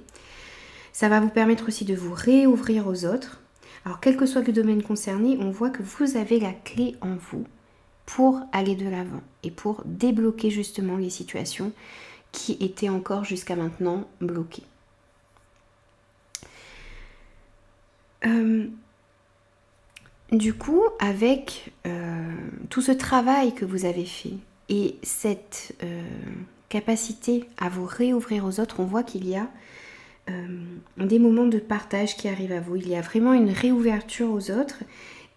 Ça va vous permettre aussi de vous réouvrir aux autres. Alors, quel que soit le domaine concerné, on voit que vous avez la clé en vous pour aller de l'avant et pour débloquer justement les situations qui étaient encore jusqu'à maintenant bloquées. Du coup, avec tout ce travail que vous avez fait et cette capacité à vous réouvrir aux autres, on voit qu'il y a des moments de partage qui arrivent à vous. Il y a vraiment une réouverture aux autres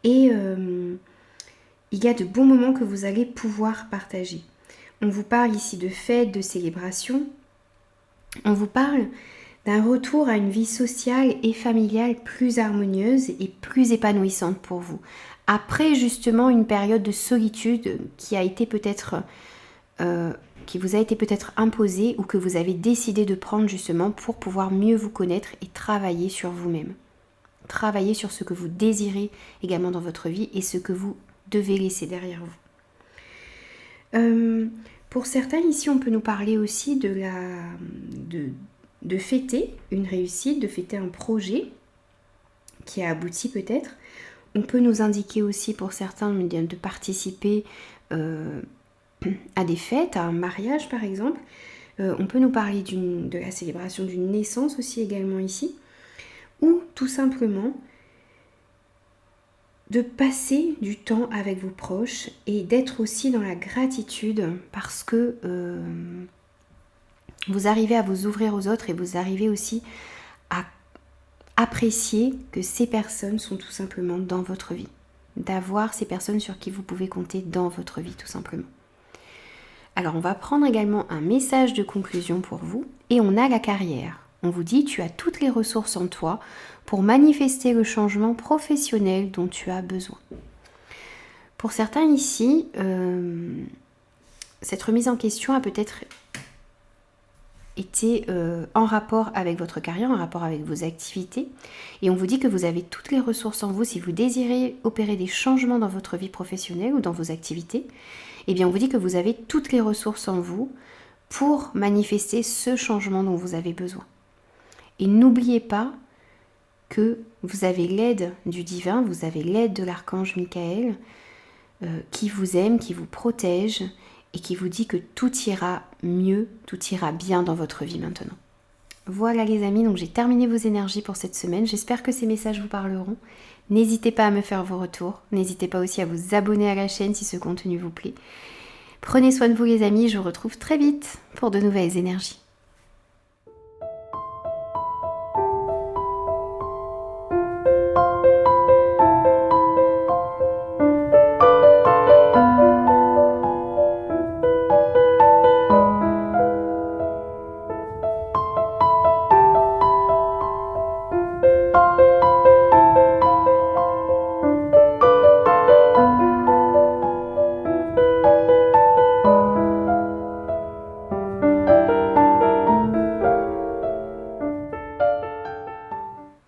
et il y a de bons moments que vous allez pouvoir partager. On vous parle ici de fêtes, de célébrations. On vous parle d'un retour à une vie sociale et familiale plus harmonieuse et plus épanouissante pour vous. Après justement une période de solitude qui a été peut-être qui vous a été peut-être imposée ou que vous avez décidé de prendre justement pour pouvoir mieux vous connaître et travailler sur vous-même. Travailler sur ce que vous désirez également dans votre vie et ce que vous devez laisser derrière vous. Pour certains ici, on peut nous parler aussi de fêter une réussite, de fêter un projet qui a abouti peut-être. On peut nous indiquer aussi pour certains de participer à des fêtes, à un mariage par exemple. On peut nous parler de la célébration d'une naissance aussi également ici. Ou tout simplement de passer du temps avec vos proches et d'être aussi dans la gratitude parce que vous arrivez à vous ouvrir aux autres et vous arrivez aussi à apprécier que ces personnes sont tout simplement dans votre vie. D'avoir ces personnes sur qui vous pouvez compter dans votre vie tout simplement. Alors on va prendre également un message de conclusion pour vous et on a la carrière. On vous dit tu as toutes les ressources en toi pour manifester le changement professionnel dont tu as besoin. Pour certains ici, cette remise en question a peut-être été en rapport avec votre carrière, en rapport avec vos activités. Et on vous dit que vous avez toutes les ressources en vous si vous désirez opérer des changements dans votre vie professionnelle ou dans vos activités. Eh bien, on vous dit que vous avez toutes les ressources en vous pour manifester ce changement dont vous avez besoin. Et n'oubliez pas que vous avez l'aide du divin, vous avez l'aide de l'archange Michael qui vous aime, qui vous protège et qui vous dit que tout ira mieux, tout ira bien dans votre vie maintenant. Voilà les amis, donc j'ai terminé vos énergies pour cette semaine. J'espère que ces messages vous parleront. N'hésitez pas à me faire vos retours. N'hésitez pas aussi à vous abonner à la chaîne si ce contenu vous plaît. Prenez soin de vous les amis, je vous retrouve très vite pour de nouvelles énergies.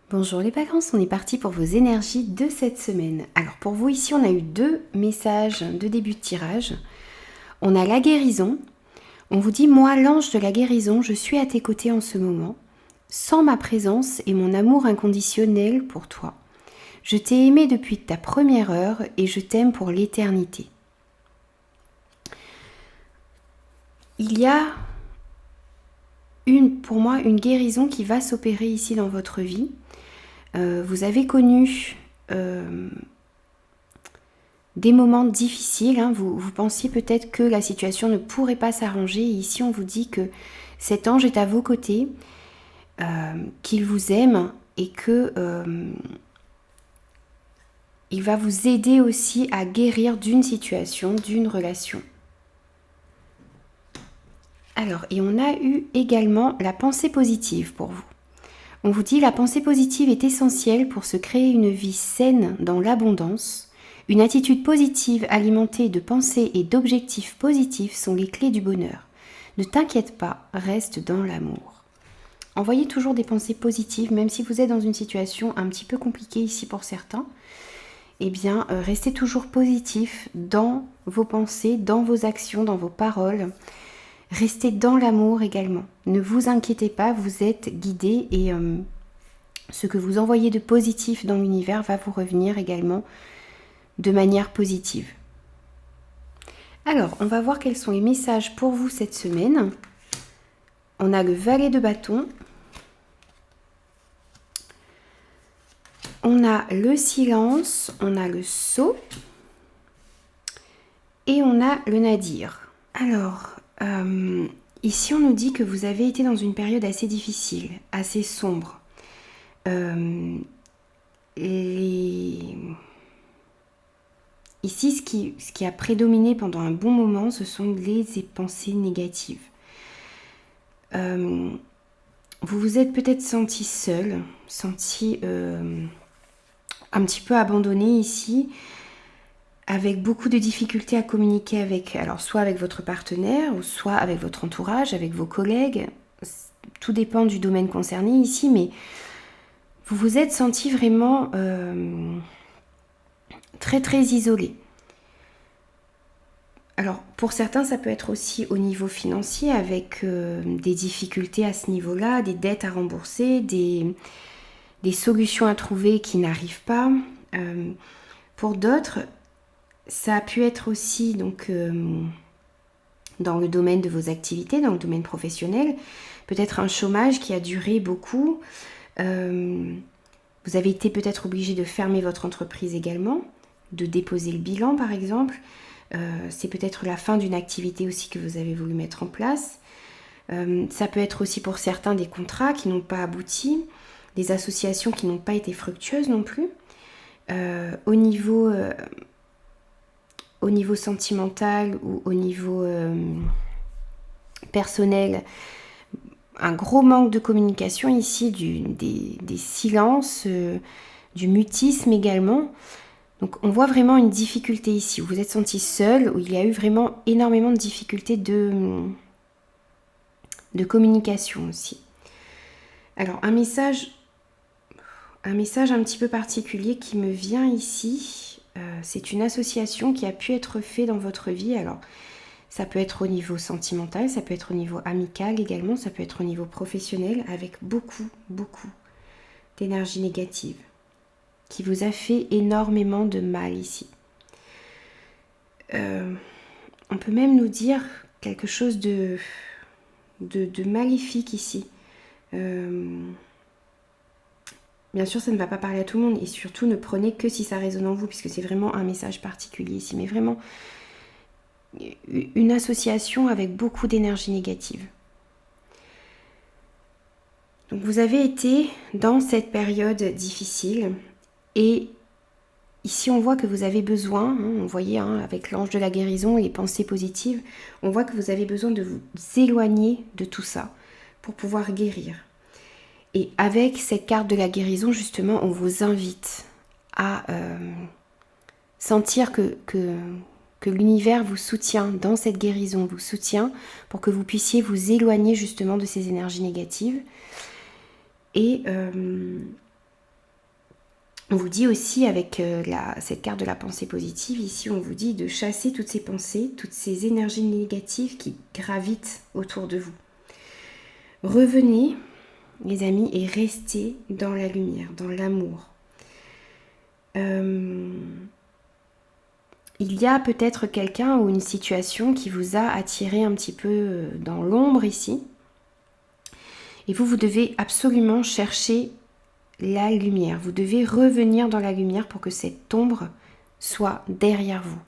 Bonjour les balances, on est parti pour vos énergies de cette semaine. Alors pour vous ici, on a eu 2 messages de début de tirage. On a la guérison. On vous dit, moi l'ange de la guérison, je suis à tes côtés en ce moment. Sans ma présence et mon amour inconditionnel pour toi. Je t'ai aimé depuis ta première heure et je t'aime pour l'éternité. Il y a pour moi une guérison qui va s'opérer ici dans votre vie. Vous avez connu des moments difficiles. Hein. Vous pensiez peut-être que la situation ne pourrait pas s'arranger. Et ici, on vous dit que cet ange est à vos côtés, qu'il vous aime et que il va vous aider aussi à guérir d'une situation, d'une relation. Alors, et on a eu également la pensée positive pour vous. On vous dit la pensée positive est essentielle pour se créer une vie saine dans l'abondance. Une attitude positive alimentée de pensées et d'objectifs positifs sont les clés du bonheur. Ne t'inquiète pas, reste dans l'amour. Envoyez toujours des pensées positives, même si vous êtes dans une situation un petit peu compliquée ici pour certains. Eh bien, restez toujours positif dans vos pensées, dans vos actions, dans vos paroles. Restez dans l'amour également. Ne vous inquiétez pas, vous êtes guidé et ce que vous envoyez de positif dans l'univers va vous revenir également de manière positive. Alors, on va voir quels sont les messages pour vous cette semaine. On a le valet de bâton. On a le silence, on a le sceau et on a le nadir. Alors, ici on nous dit que vous avez été dans une période assez difficile, assez sombre. Ici, ce qui a prédominé pendant un bon moment, ce sont les pensées négatives. Vous vous êtes peut-être senti seul, senti un petit peu abandonné ici, avec beaucoup de difficultés à communiquer avec, alors soit avec votre partenaire, ou soit avec votre entourage, avec vos collègues. Tout dépend du domaine concerné ici, mais vous vous êtes senti vraiment très très isolé. Alors pour certains, ça peut être aussi au niveau financier, avec des difficultés à ce niveau-là, des dettes à rembourser, des solutions à trouver qui n'arrivent pas. Pour d'autres, ça a pu être aussi donc dans le domaine de vos activités, dans le domaine professionnel, peut-être un chômage qui a duré beaucoup. Vous avez été peut-être obligé de fermer votre entreprise également, de déposer le bilan par exemple. C'est peut-être la fin d'une activité aussi que vous avez voulu mettre en place. Ça peut être aussi pour certains des contrats qui n'ont pas abouti, des associations qui n'ont pas été fructueuses non plus. Au niveau sentimental ou au niveau personnel, un gros manque de communication ici, des silences, du mutisme également. Donc on voit vraiment une difficulté ici, où vous êtes senti seul, où il y a eu vraiment énormément de difficultés de communication aussi. Alors un message un petit peu particulier qui me vient ici, c'est une association qui a pu être faite dans votre vie. Alors ça peut être au niveau sentimental, ça peut être au niveau amical également, ça peut être au niveau professionnel, avec beaucoup d'énergie négative qui vous a fait énormément de mal ici. On peut même nous dire quelque chose de maléfique ici. Bien sûr, ça ne va pas parler à tout le monde et surtout ne prenez que si ça résonne en vous, puisque c'est vraiment un message particulier ici. Mais vraiment, une association avec beaucoup d'énergie négative. Donc vous avez été dans cette période difficile et ici on voit que vous avez besoin, on voyait avec l'ange de la guérison et les pensées positives, on voit que vous avez besoin de vous éloigner de tout ça pour pouvoir guérir. Et avec cette carte de la guérison, justement, on vous invite à sentir que l'univers vous soutient dans cette guérison, vous soutient pour que vous puissiez vous éloigner justement de ces énergies négatives. Et on vous dit aussi avec cette carte de la pensée positive, ici on vous dit de chasser toutes ces pensées, toutes ces énergies négatives qui gravitent autour de vous. Revenez, les amis, et restez dans la lumière, dans l'amour. Il y a peut-être quelqu'un ou une situation qui vous a attiré un petit peu dans l'ombre ici. Et vous devez absolument chercher la lumière. Vous devez revenir dans la lumière pour que cette ombre soit derrière vous.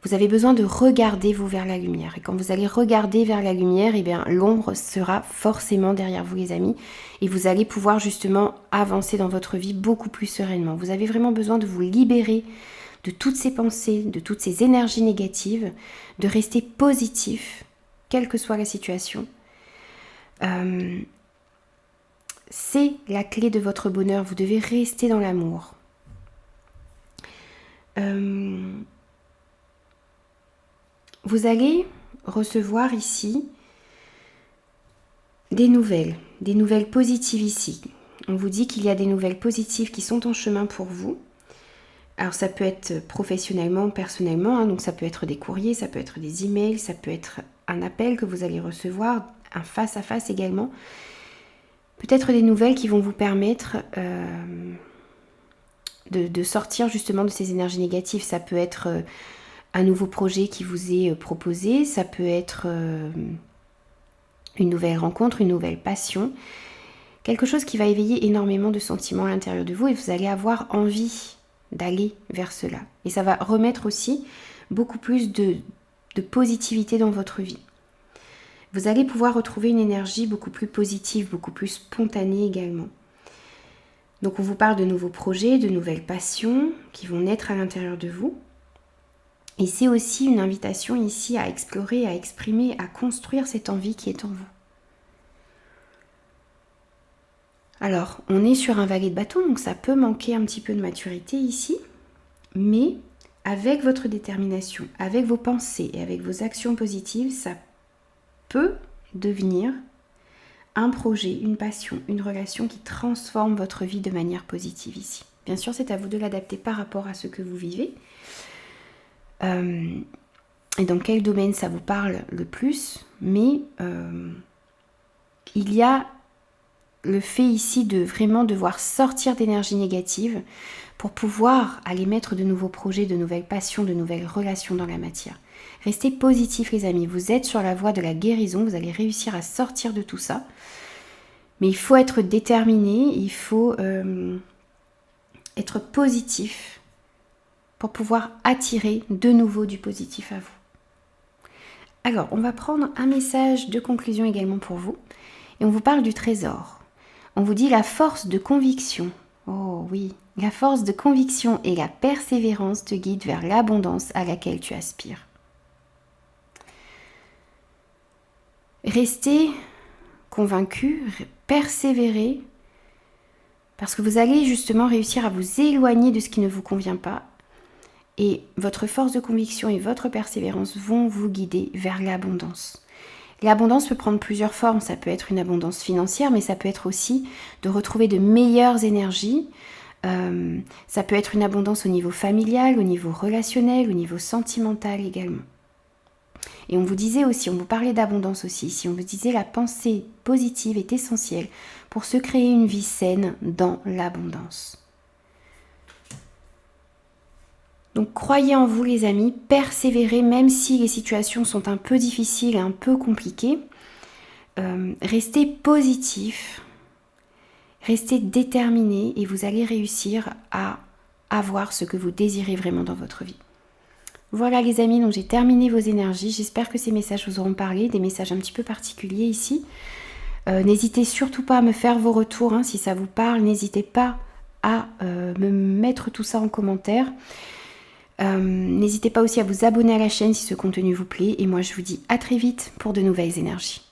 Vous avez besoin de regarder vous vers la lumière. Et quand vous allez regarder vers la lumière, eh bien, l'ombre sera forcément derrière vous, les amis. Et vous allez pouvoir justement avancer dans votre vie beaucoup plus sereinement. Vous avez vraiment besoin de vous libérer de toutes ces pensées, de toutes ces énergies négatives, de rester positif, quelle que soit la situation. C'est la clé de votre bonheur. Vous devez rester dans l'amour. Vous allez recevoir ici des nouvelles positives ici. On vous dit qu'il y a des nouvelles positives qui sont en chemin pour vous. Alors ça peut être professionnellement, personnellement, donc ça peut être des courriers, ça peut être des emails, ça peut être un appel que vous allez recevoir, un face-à-face également. Peut-être des nouvelles qui vont vous permettre de sortir justement de ces énergies négatives. Ça peut être un nouveau projet qui vous est proposé, ça peut être une nouvelle rencontre, une nouvelle passion, quelque chose qui va éveiller énormément de sentiments à l'intérieur de vous et vous allez avoir envie d'aller vers cela. Et ça va remettre aussi beaucoup plus de positivité dans votre vie. Vous allez pouvoir retrouver une énergie beaucoup plus positive, beaucoup plus spontanée également. Donc on vous parle de nouveaux projets, de nouvelles passions qui vont naître à l'intérieur de vous. Et c'est aussi une invitation ici à explorer, à exprimer, à construire cette envie qui est en vous. Alors, on est sur un valet de bâton, donc ça peut manquer un petit peu de maturité ici, mais avec votre détermination, avec vos pensées et avec vos actions positives, ça peut devenir un projet, une passion, une relation qui transforme votre vie de manière positive ici. Bien sûr, c'est à vous de l'adapter par rapport à ce que vous vivez. Et dans quel domaine ça vous parle le plus, mais il y a le fait ici de vraiment devoir sortir d'énergie négative pour pouvoir aller mettre de nouveaux projets, de nouvelles passions, de nouvelles relations dans la matière. Restez positifs les amis, vous êtes sur la voie de la guérison, vous allez réussir à sortir de tout ça, mais il faut être déterminé, il faut être positif pour pouvoir attirer de nouveau du positif à vous. Alors, on va prendre un message de conclusion également pour vous. Et on vous parle du trésor. On vous dit la force de conviction. Oh oui, la force de conviction et la persévérance te guident vers l'abondance à laquelle tu aspires. Restez convaincu, persévérez, parce que vous allez justement réussir à vous éloigner de ce qui ne vous convient pas. Et votre force de conviction et votre persévérance vont vous guider vers l'abondance. L'abondance peut prendre plusieurs formes. Ça peut être une abondance financière, mais ça peut être aussi de retrouver de meilleures énergies. Ça peut être une abondance au niveau familial, au niveau relationnel, au niveau sentimental également. Et on vous disait aussi, on vous parlait d'abondance aussi ici, on vous disait la pensée positive est essentielle pour se créer une vie saine dans l'abondance. Donc croyez en vous les amis, persévérez même si les situations sont un peu difficiles et un peu compliquées. Restez positif, restez déterminé et vous allez réussir à avoir ce que vous désirez vraiment dans votre vie. Voilà les amis, donc j'ai terminé vos énergies. J'espère que ces messages vous auront parlé, des messages un petit peu particuliers ici. N'hésitez surtout pas à me faire vos retours hein, si ça vous parle. N'hésitez pas à me mettre tout ça en commentaire. N'hésitez pas aussi à vous abonner à la chaîne si ce contenu vous plaît. Et moi je vous dis à très vite pour de nouvelles énergies.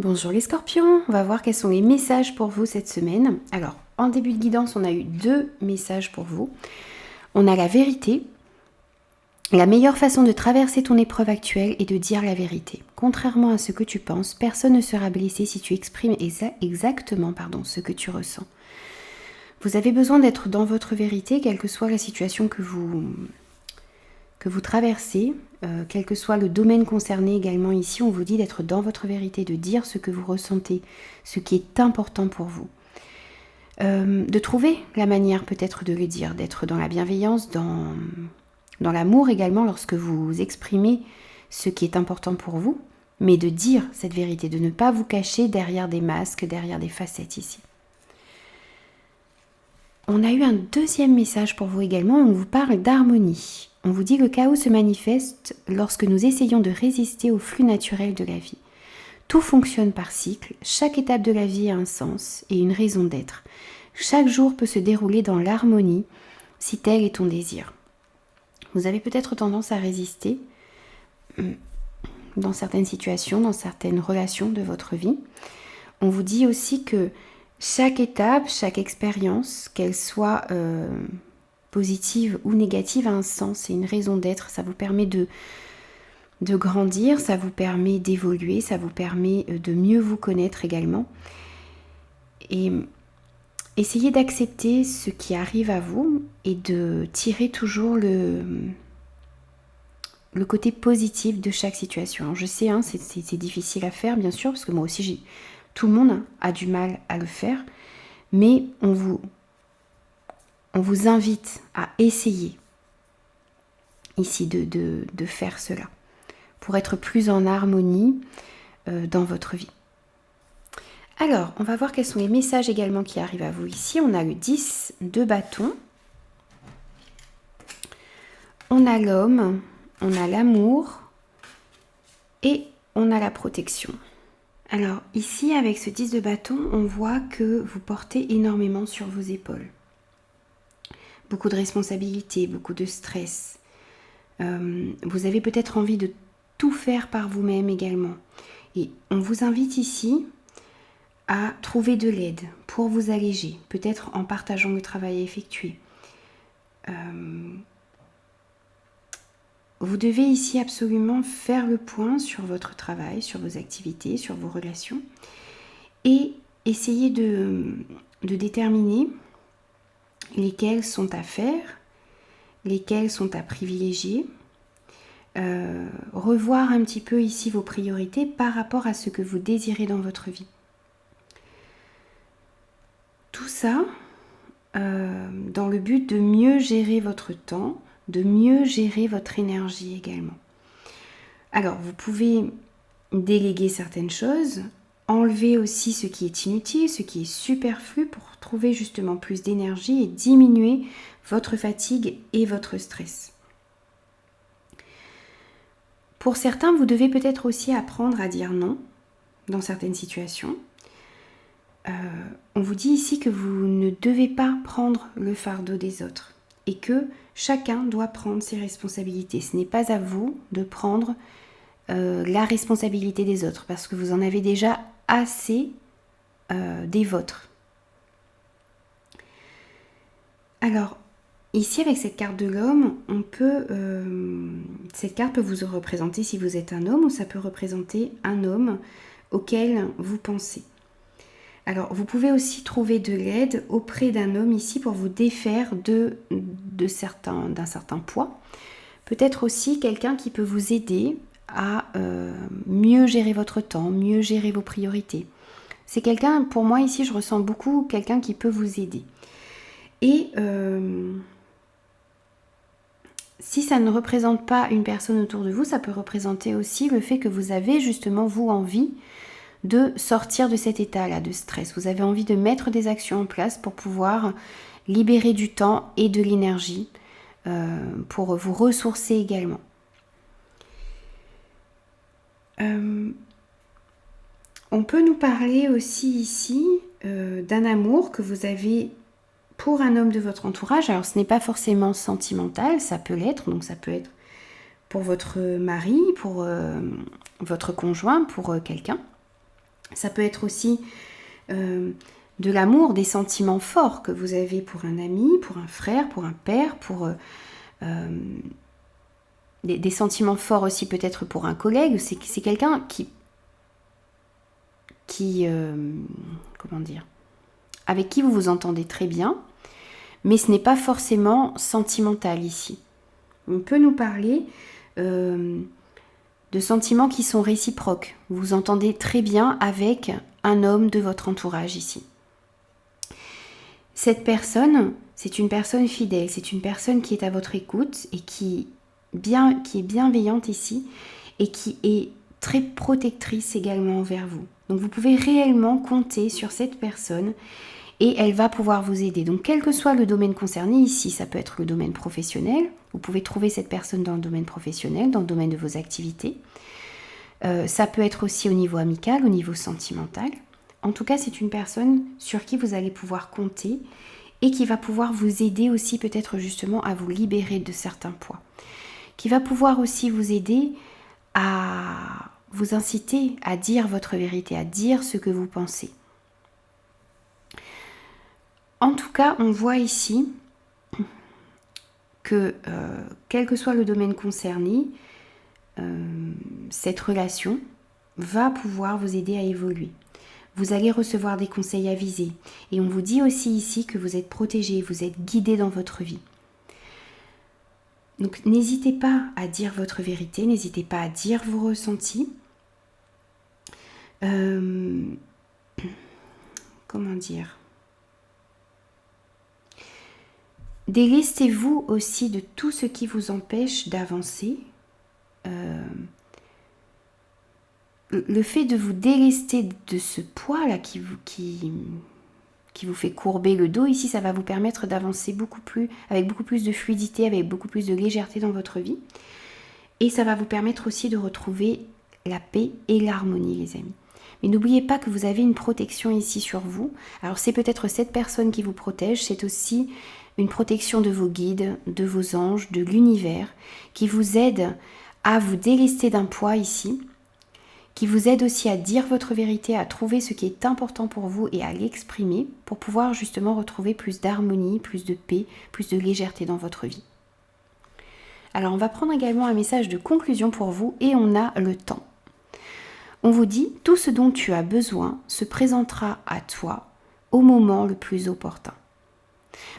Bonjour les scorpions, on va voir quels sont les messages pour vous cette semaine. Alors, en début de guidance, on a eu 2 messages pour vous. On a la vérité. La meilleure façon de traverser ton épreuve actuelle est de dire la vérité. Contrairement à ce que tu penses, personne ne sera blessé si tu exprimes exactement ce que tu ressens. Vous avez besoin d'être dans votre vérité, quelle que soit la situation que vous traversez, quel que soit le domaine concerné également ici, on vous dit d'être dans votre vérité, de dire ce que vous ressentez, ce qui est important pour vous. De trouver la manière peut-être de le dire, d'être dans la bienveillance, dans l'amour également lorsque vous exprimez ce qui est important pour vous, mais de dire cette vérité, de ne pas vous cacher derrière des masques, derrière des facettes ici. On a eu un deuxième message pour vous également, on vous parle d'harmonie. On vous dit que le chaos se manifeste lorsque nous essayons de résister au flux naturel de la vie. Tout fonctionne par cycle, chaque étape de la vie a un sens et une raison d'être. Chaque jour peut se dérouler dans l'harmonie si tel est ton désir. Vous avez peut-être tendance à résister dans certaines situations, dans certaines relations de votre vie. On vous dit aussi que chaque étape, chaque expérience, qu'elle soit positive ou négative, a un sens et une raison d'être. Ça vous permet de grandir, ça vous permet d'évoluer, ça vous permet de mieux vous connaître également. Et essayez d'accepter ce qui arrive à vous et de tirer toujours le côté positif de chaque situation. Alors je sais, hein, c'est difficile à faire bien sûr, parce que moi aussi, tout le monde a du mal à le faire, mais on vous invite à essayer ici de faire cela pour être plus en harmonie dans votre vie. Alors, on va voir quels sont les messages également qui arrivent à vous ici. On a le 10 de bâton, on a l'homme, on a l'amour et on a la protection. Alors ici, avec ce 10 de bâton, on voit que vous portez énormément sur vos épaules. Beaucoup de responsabilités, beaucoup de stress. Vous avez peut-être envie de tout faire par vous-même également. Et on vous invite ici à trouver de l'aide pour vous alléger, peut-être en partageant le travail à effectuer. Vous devez ici absolument faire le point sur votre travail, sur vos activités, sur vos relations et essayer de déterminer lesquelles sont à faire, lesquelles sont à privilégier, revoir un petit peu ici vos priorités par rapport à ce que vous désirez dans votre vie. Tout ça dans le but de mieux gérer votre temps, de mieux gérer votre énergie également. Alors, vous pouvez déléguer certaines choses, enlever aussi ce qui est inutile, ce qui est superflu pour trouver justement plus d'énergie et diminuer votre fatigue et votre stress. Pour certains, vous devez peut-être aussi apprendre à dire non dans certaines situations. On vous dit ici que vous ne devez pas prendre le fardeau des autres et que chacun doit prendre ses responsabilités. Ce n'est pas à vous de prendre la responsabilité des autres parce que vous en avez déjà assez des vôtres. Alors, ici avec cette carte de l'homme, cette carte peut vous représenter si vous êtes un homme ou ça peut représenter un homme auquel vous pensez. Alors, vous pouvez aussi trouver de l'aide auprès d'un homme ici pour vous défaire d'un certain poids. Peut-être aussi quelqu'un qui peut vous aider à mieux gérer votre temps, mieux gérer vos priorités. C'est quelqu'un, pour moi ici, je ressens beaucoup quelqu'un qui peut vous aider. Et si ça ne représente pas une personne autour de vous, ça peut représenter aussi le fait que vous avez justement, vous, envie de sortir de cet état-là de stress. Vous avez envie de mettre des actions en place pour pouvoir libérer du temps et de l'énergie pour vous ressourcer également. On peut nous parler aussi ici d'un amour que vous avez pour un homme de votre entourage. Alors ce n'est pas forcément sentimental, ça peut l'être, donc ça peut être pour votre mari, pour votre conjoint, pour quelqu'un. Ça peut être aussi de l'amour, des sentiments forts que vous avez pour un ami, pour un frère, pour un père, pour des sentiments forts aussi peut-être pour un collègue. C'est quelqu'un comment dire, avec qui vous vous entendez très bien, mais ce n'est pas forcément sentimental ici. On peut nous parler de sentiments qui sont réciproques. Vous vous entendez très bien avec un homme de votre entourage ici. Cette personne, c'est une personne fidèle, c'est une personne qui est à votre écoute et qui est bienveillante ici et qui est très protectrice également envers vous. Donc vous pouvez réellement compter sur cette personne et elle va pouvoir vous aider. Donc quel que soit le domaine concerné ici, ça peut être le domaine professionnel, vous pouvez trouver cette personne dans le domaine professionnel, dans le domaine de vos activités. Ça peut être aussi au niveau amical, au niveau sentimental. En tout cas, c'est une personne sur qui vous allez pouvoir compter et qui va pouvoir vous aider aussi peut-être justement à vous libérer de certains poids. Qui va pouvoir aussi vous aider à vous inciter à dire votre vérité, à dire ce que vous pensez. En tout cas, on voit ici que quel que soit le domaine concerné, cette relation va pouvoir vous aider à évoluer. Vous allez recevoir des conseils avisés. Et on vous dit aussi ici que vous êtes protégé, vous êtes guidé dans votre vie. Donc n'hésitez pas à dire votre vérité, n'hésitez pas à dire vos ressentis. Comment dire ? Délestez-vous aussi de tout ce qui vous empêche d'avancer. Le fait de vous délester de ce poids-là qui vous fait courber le dos, ici, ça va vous permettre d'avancer avec beaucoup plus de fluidité, avec beaucoup plus de légèreté dans votre vie. Et ça va vous permettre aussi de retrouver la paix et l'harmonie, les amis. Mais n'oubliez pas que vous avez une protection ici sur vous. Alors c'est peut-être cette personne qui vous protège, c'est aussi une protection de vos guides, de vos anges, de l'univers, qui vous aide à vous délester d'un poids ici, qui vous aide aussi à dire votre vérité, à trouver ce qui est important pour vous et à l'exprimer pour pouvoir justement retrouver plus d'harmonie, plus de paix, plus de légèreté dans votre vie. Alors on va prendre également un message de conclusion pour vous et on a le temps. On vous dit, tout ce dont tu as besoin se présentera à toi au moment le plus opportun.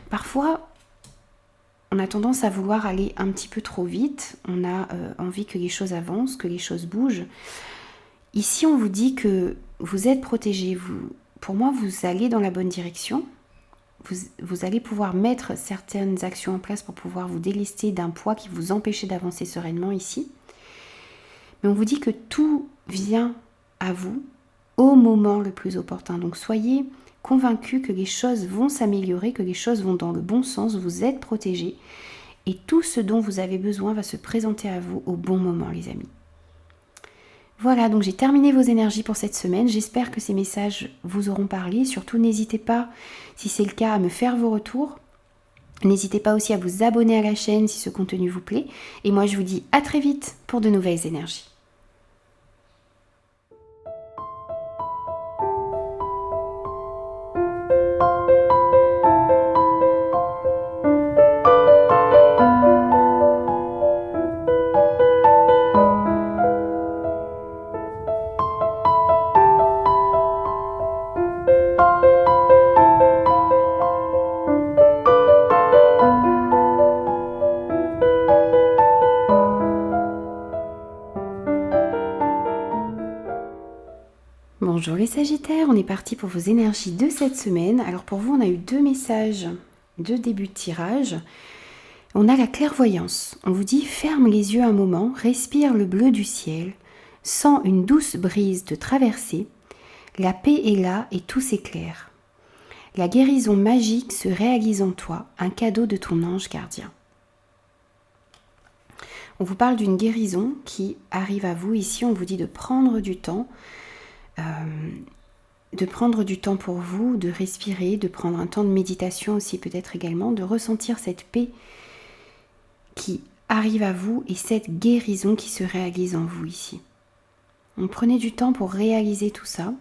Parfois, on a tendance à vouloir aller un petit peu trop vite, on a envie que les choses avancent, que les choses bougent. Ici, on vous dit que vous êtes protégé. Pour moi, vous allez dans la bonne direction. Vous allez pouvoir mettre certaines actions en place pour pouvoir vous délester d'un poids qui vous empêchait d'avancer sereinement ici. Mais on vous dit que tout vient à vous au moment le plus opportun. Donc soyez convaincus que les choses vont s'améliorer, que les choses vont dans le bon sens, vous êtes protégés. Et tout ce dont vous avez besoin va se présenter à vous au bon moment, les amis. Voilà, donc j'ai terminé vos énergies pour cette semaine. J'espère que ces messages vous auront parlé. Surtout, n'hésitez pas, si c'est le cas, à me faire vos retours. N'hésitez pas aussi à vous abonner à la chaîne si ce contenu vous plaît. Et moi, je vous dis à très vite pour de nouvelles énergies. Bonjour les Sagittaires, on est parti pour vos énergies de cette semaine. Alors pour vous, on a eu 2 messages de début de tirage. On a la clairvoyance. On vous dit ferme les yeux un moment, respire le bleu du ciel, sens une douce brise te traverser. La paix est là et tout s'éclaire. La guérison magique se réalise en toi, un cadeau de ton ange gardien. On vous parle d'une guérison qui arrive à vous. Ici, on vous dit de prendre du temps. Pour vous, de respirer, de prendre un temps de méditation aussi peut-être également, de ressentir cette paix qui arrive à vous et cette guérison qui se réalise en vous ici. Donc prenez du temps pour réaliser tout ça,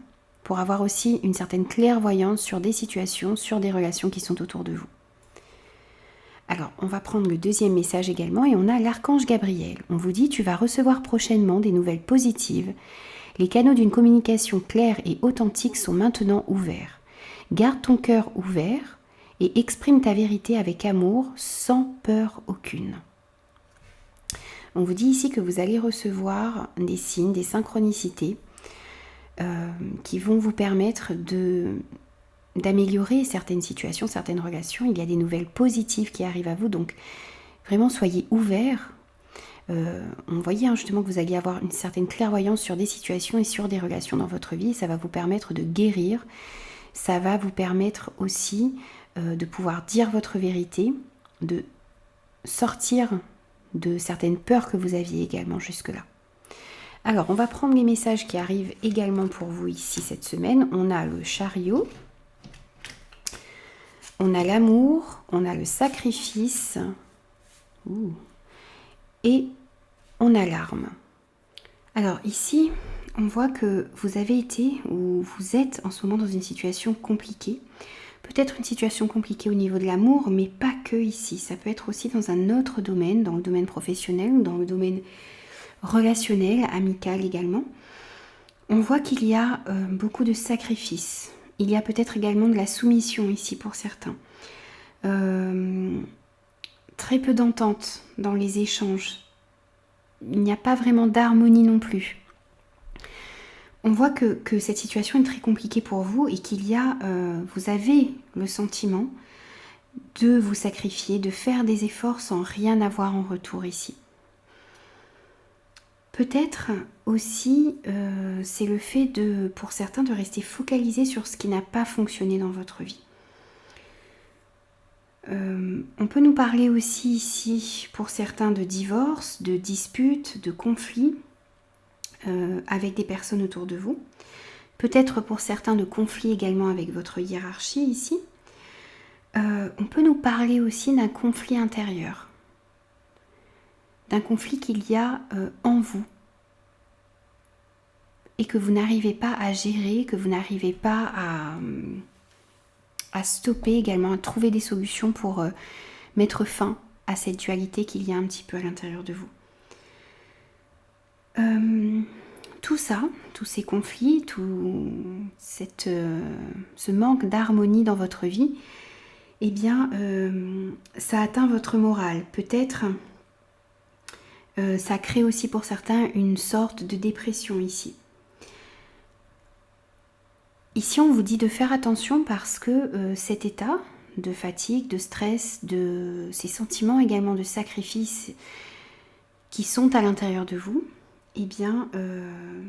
pour avoir aussi une certaine clairvoyance sur des situations, sur des relations qui sont autour de vous. Alors, on va prendre le deuxième message également et on a l'archange Gabriel. On vous dit, tu vas recevoir prochainement des nouvelles positives. Les canaux d'une communication claire et authentique sont maintenant ouverts. Garde ton cœur ouvert et exprime ta vérité avec amour, sans peur aucune. On vous dit ici que vous allez recevoir des signes, des synchronicités qui vont vous permettre d'améliorer certaines situations, certaines relations. Il y a des nouvelles positives qui arrivent à vous, donc vraiment soyez ouverts. On voyait justement que vous alliez avoir une certaine clairvoyance sur des situations et sur des relations dans votre vie. Ça va vous permettre de guérir. Ça va vous permettre aussi de pouvoir dire votre vérité, de sortir de certaines peurs que vous aviez également jusque-là. Alors, on va prendre les messages qui arrivent également pour vous ici cette semaine. On a le chariot, on a l'amour, on a le sacrifice et on a l'arme. Alors ici, on voit que vous avez été ou vous êtes en ce moment dans une situation compliquée. Peut-être une situation compliquée au niveau de l'amour, mais pas que ici. Ça peut être aussi dans un autre domaine, dans le domaine professionnel, dans le domaine relationnel, amical également. On voit qu'il y a beaucoup de sacrifices. Il y a peut-être également de la soumission ici pour certains. Très peu d'entente dans les échanges. Il n'y a pas vraiment d'harmonie non plus. On voit que cette situation est très compliquée pour vous et qu'il y a, vous avez le sentiment de vous sacrifier, de faire des efforts sans rien avoir en retour ici. Peut-être aussi, c'est le fait pour certains de rester focalisé sur ce qui n'a pas fonctionné dans votre vie. On peut nous parler aussi ici, pour certains, de divorce, de disputes, de conflits avec des personnes autour de vous. Peut-être pour certains de conflits également avec votre hiérarchie ici. On peut nous parler aussi d'un conflit intérieur. D'un conflit qu'il y a en vous. Et que vous n'arrivez pas à gérer, que vous n'arrivez pas à stopper également, à trouver des solutions pour mettre fin à cette dualité qu'il y a un petit peu à l'intérieur de vous. Tout ça, tous ces conflits, tout ce manque d'harmonie dans votre vie, eh bien, ça atteint votre morale. Peut-être, ça crée aussi pour certains une sorte de dépression ici. Ici, on vous dit de faire attention parce que cet état de fatigue, de stress, de ces sentiments également de sacrifice qui sont à l'intérieur de vous, eh bien,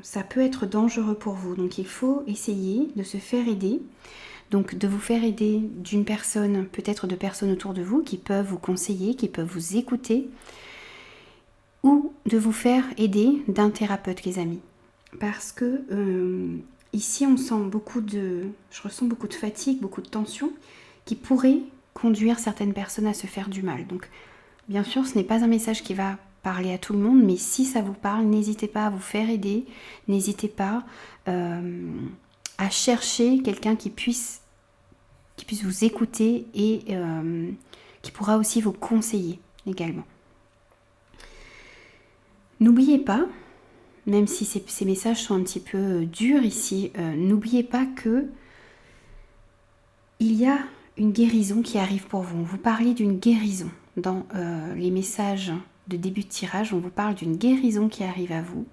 ça peut être dangereux pour vous. Donc, il faut essayer de se faire aider. Donc, de vous faire aider d'une personne, peut-être de personnes autour de vous qui peuvent vous conseiller, qui peuvent vous écouter, ou de vous faire aider d'un thérapeute, les amis. Parce que ici, je ressens beaucoup de fatigue, beaucoup de tension qui pourrait conduire certaines personnes à se faire du mal. Donc, bien sûr, ce n'est pas un message qui va parler à tout le monde, mais si ça vous parle, n'hésitez pas à vous faire aider, n'hésitez pas à chercher quelqu'un qui puisse vous écouter et qui pourra aussi vous conseiller également. N'oubliez pas, même si ces messages sont un petit peu durs ici, n'oubliez pas que il y a une guérison qui arrive pour vous. On vous parlait d'une guérison dans les messages de début de tirage. On vous parle d'une guérison qui arrive à vous.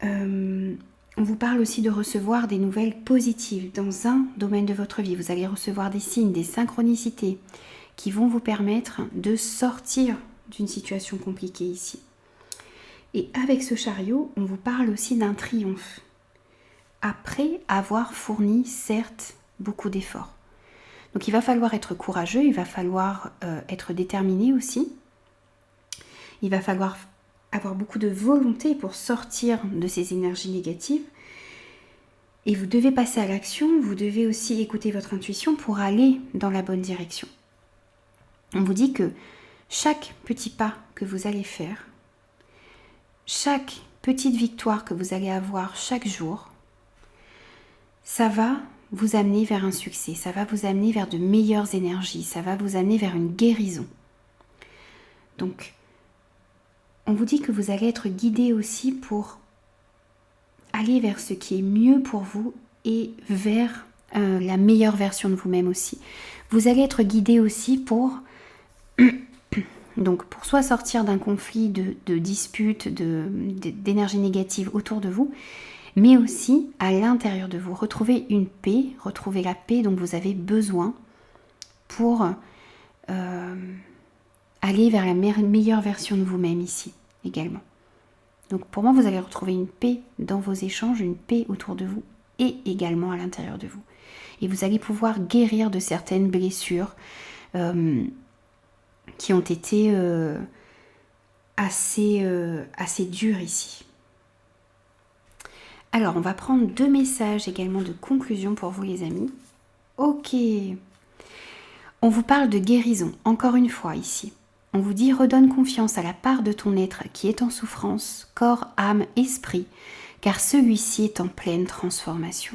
On vous parle aussi de recevoir des nouvelles positives dans un domaine de votre vie. Vous allez recevoir des signes, des synchronicités qui vont vous permettre de sortir d'une situation compliquée ici. Et avec ce chariot, on vous parle aussi d'un triomphe. Après avoir fourni, certes, beaucoup d'efforts. Donc il va falloir être courageux, il va falloir être déterminé aussi. Il va falloir avoir beaucoup de volonté pour sortir de ces énergies négatives. Et vous devez passer à l'action, vous devez aussi écouter votre intuition pour aller dans la bonne direction. On vous dit que chaque petit pas que vous allez faire, chaque petite victoire que vous allez avoir chaque jour, ça va vous amener vers un succès, ça va vous amener vers de meilleures énergies, ça va vous amener vers une guérison. Donc, on vous dit que vous allez être guidé aussi pour aller vers ce qui est mieux pour vous et vers la meilleure version de vous-même aussi. Vous allez être guidé aussi pour soit sortir d'un conflit, de disputes, d'énergie négative autour de vous, mais aussi à l'intérieur de vous. Retrouver une paix, retrouver la paix dont vous avez besoin pour aller vers la meilleure version de vous-même ici également. Donc pour moi, vous allez retrouver une paix dans vos échanges, une paix autour de vous et également à l'intérieur de vous. Et vous allez pouvoir guérir de certaines blessures qui ont été assez dures ici. Alors, on va prendre 2 messages également de conclusion pour vous les amis. Ok. On vous parle de guérison, encore une fois ici. On vous dit redonne confiance à la part de ton être qui est en souffrance, corps, âme, esprit, car celui-ci est en pleine transformation.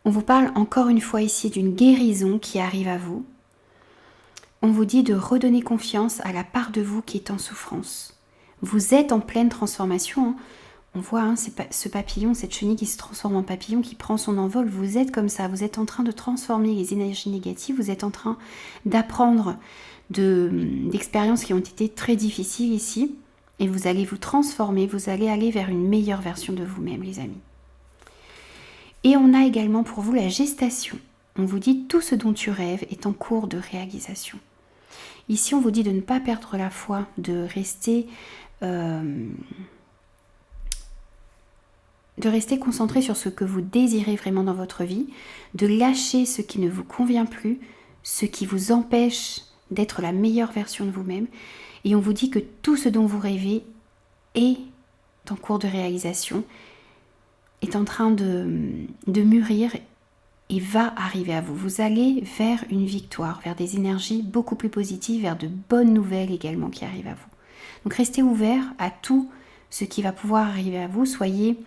On vous parle encore une fois ici d'une guérison qui arrive à vous. On vous dit de redonner confiance à la part de vous qui est en souffrance. Vous êtes en pleine transformation. Hein. On voit ce papillon, cette chenille qui se transforme en papillon, qui prend son envol. Vous êtes comme ça, vous êtes en train de transformer les énergies négatives, vous êtes en train d'apprendre d'expériences qui ont été très difficiles ici. Et vous allez vous transformer, vous allez aller vers une meilleure version de vous-même, les amis. Et on a également pour vous la gestation. On vous dit tout ce dont tu rêves est en cours de réalisation. Ici, on vous dit de ne pas perdre la foi, de rester concentré sur ce que vous désirez vraiment dans votre vie, de lâcher ce qui ne vous convient plus, ce qui vous empêche d'être la meilleure version de vous-même. Et on vous dit que tout ce dont vous rêvez est en cours de réalisation, est en train de mûrir et va arriver à vous. Vous allez vers une victoire, vers des énergies beaucoup plus positives, vers de bonnes nouvelles également qui arrivent à vous. Donc restez ouverts à tout ce qui va pouvoir arriver à vous. Soyez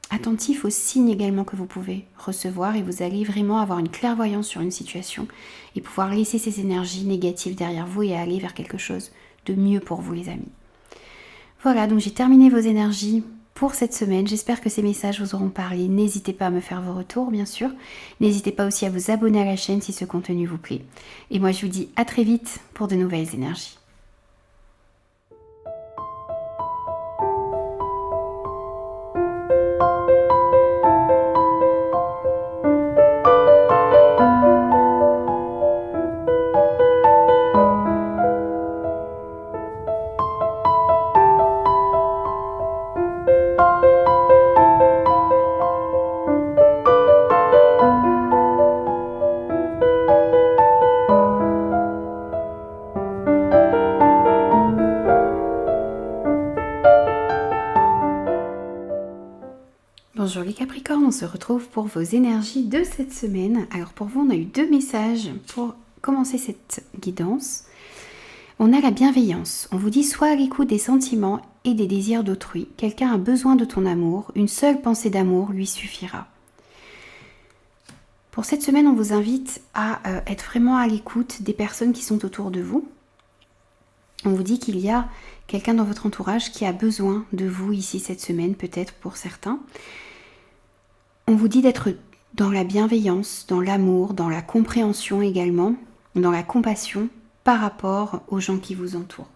attentifs aux signes également que vous pouvez recevoir et vous allez vraiment avoir une clairvoyance sur une situation et pouvoir laisser ces énergies négatives derrière vous et aller vers quelque chose de mieux pour vous les amis. Voilà, donc j'ai terminé vos énergies pour cette semaine. J'espère que ces messages vous auront parlé. N'hésitez pas à me faire vos retours, bien sûr. N'hésitez pas aussi à vous abonner à la chaîne si ce contenu vous plaît. Et moi, je vous dis à très vite pour de nouvelles énergies. Bonjour les Capricornes, on se retrouve pour vos énergies de cette semaine. Alors pour vous, on a eu 2 messages pour commencer cette guidance. On a la bienveillance. On vous dit sois à l'écoute des sentiments et des désirs d'autrui. Quelqu'un a besoin de ton amour. Une seule pensée d'amour lui suffira. Pour cette semaine, on vous invite à être vraiment à l'écoute des personnes qui sont autour de vous. On vous dit qu'il y a quelqu'un dans votre entourage qui a besoin de vous ici cette semaine, peut-être pour certains. On vous dit d'être dans la bienveillance, dans l'amour, dans la compréhension également, dans la compassion par rapport aux gens qui vous entourent.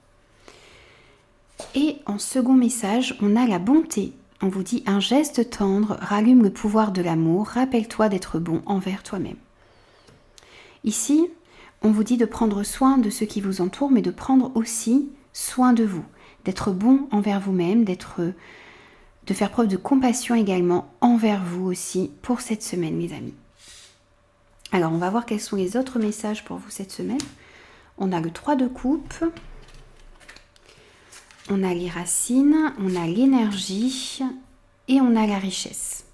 Et en second message, on a la bonté. On vous dit un geste tendre rallume le pouvoir de l'amour. Rappelle-toi d'être bon envers toi-même. Ici, on vous dit de prendre soin de ceux qui vous entourent, mais de prendre aussi soin de vous. D'être bon envers vous-même, de faire preuve de compassion également envers vous aussi pour cette semaine, mes amis. Alors, on va voir quels sont les autres messages pour vous cette semaine. On a le 3 de coupe. On a les racines, on a l'énergie et on a la richesse.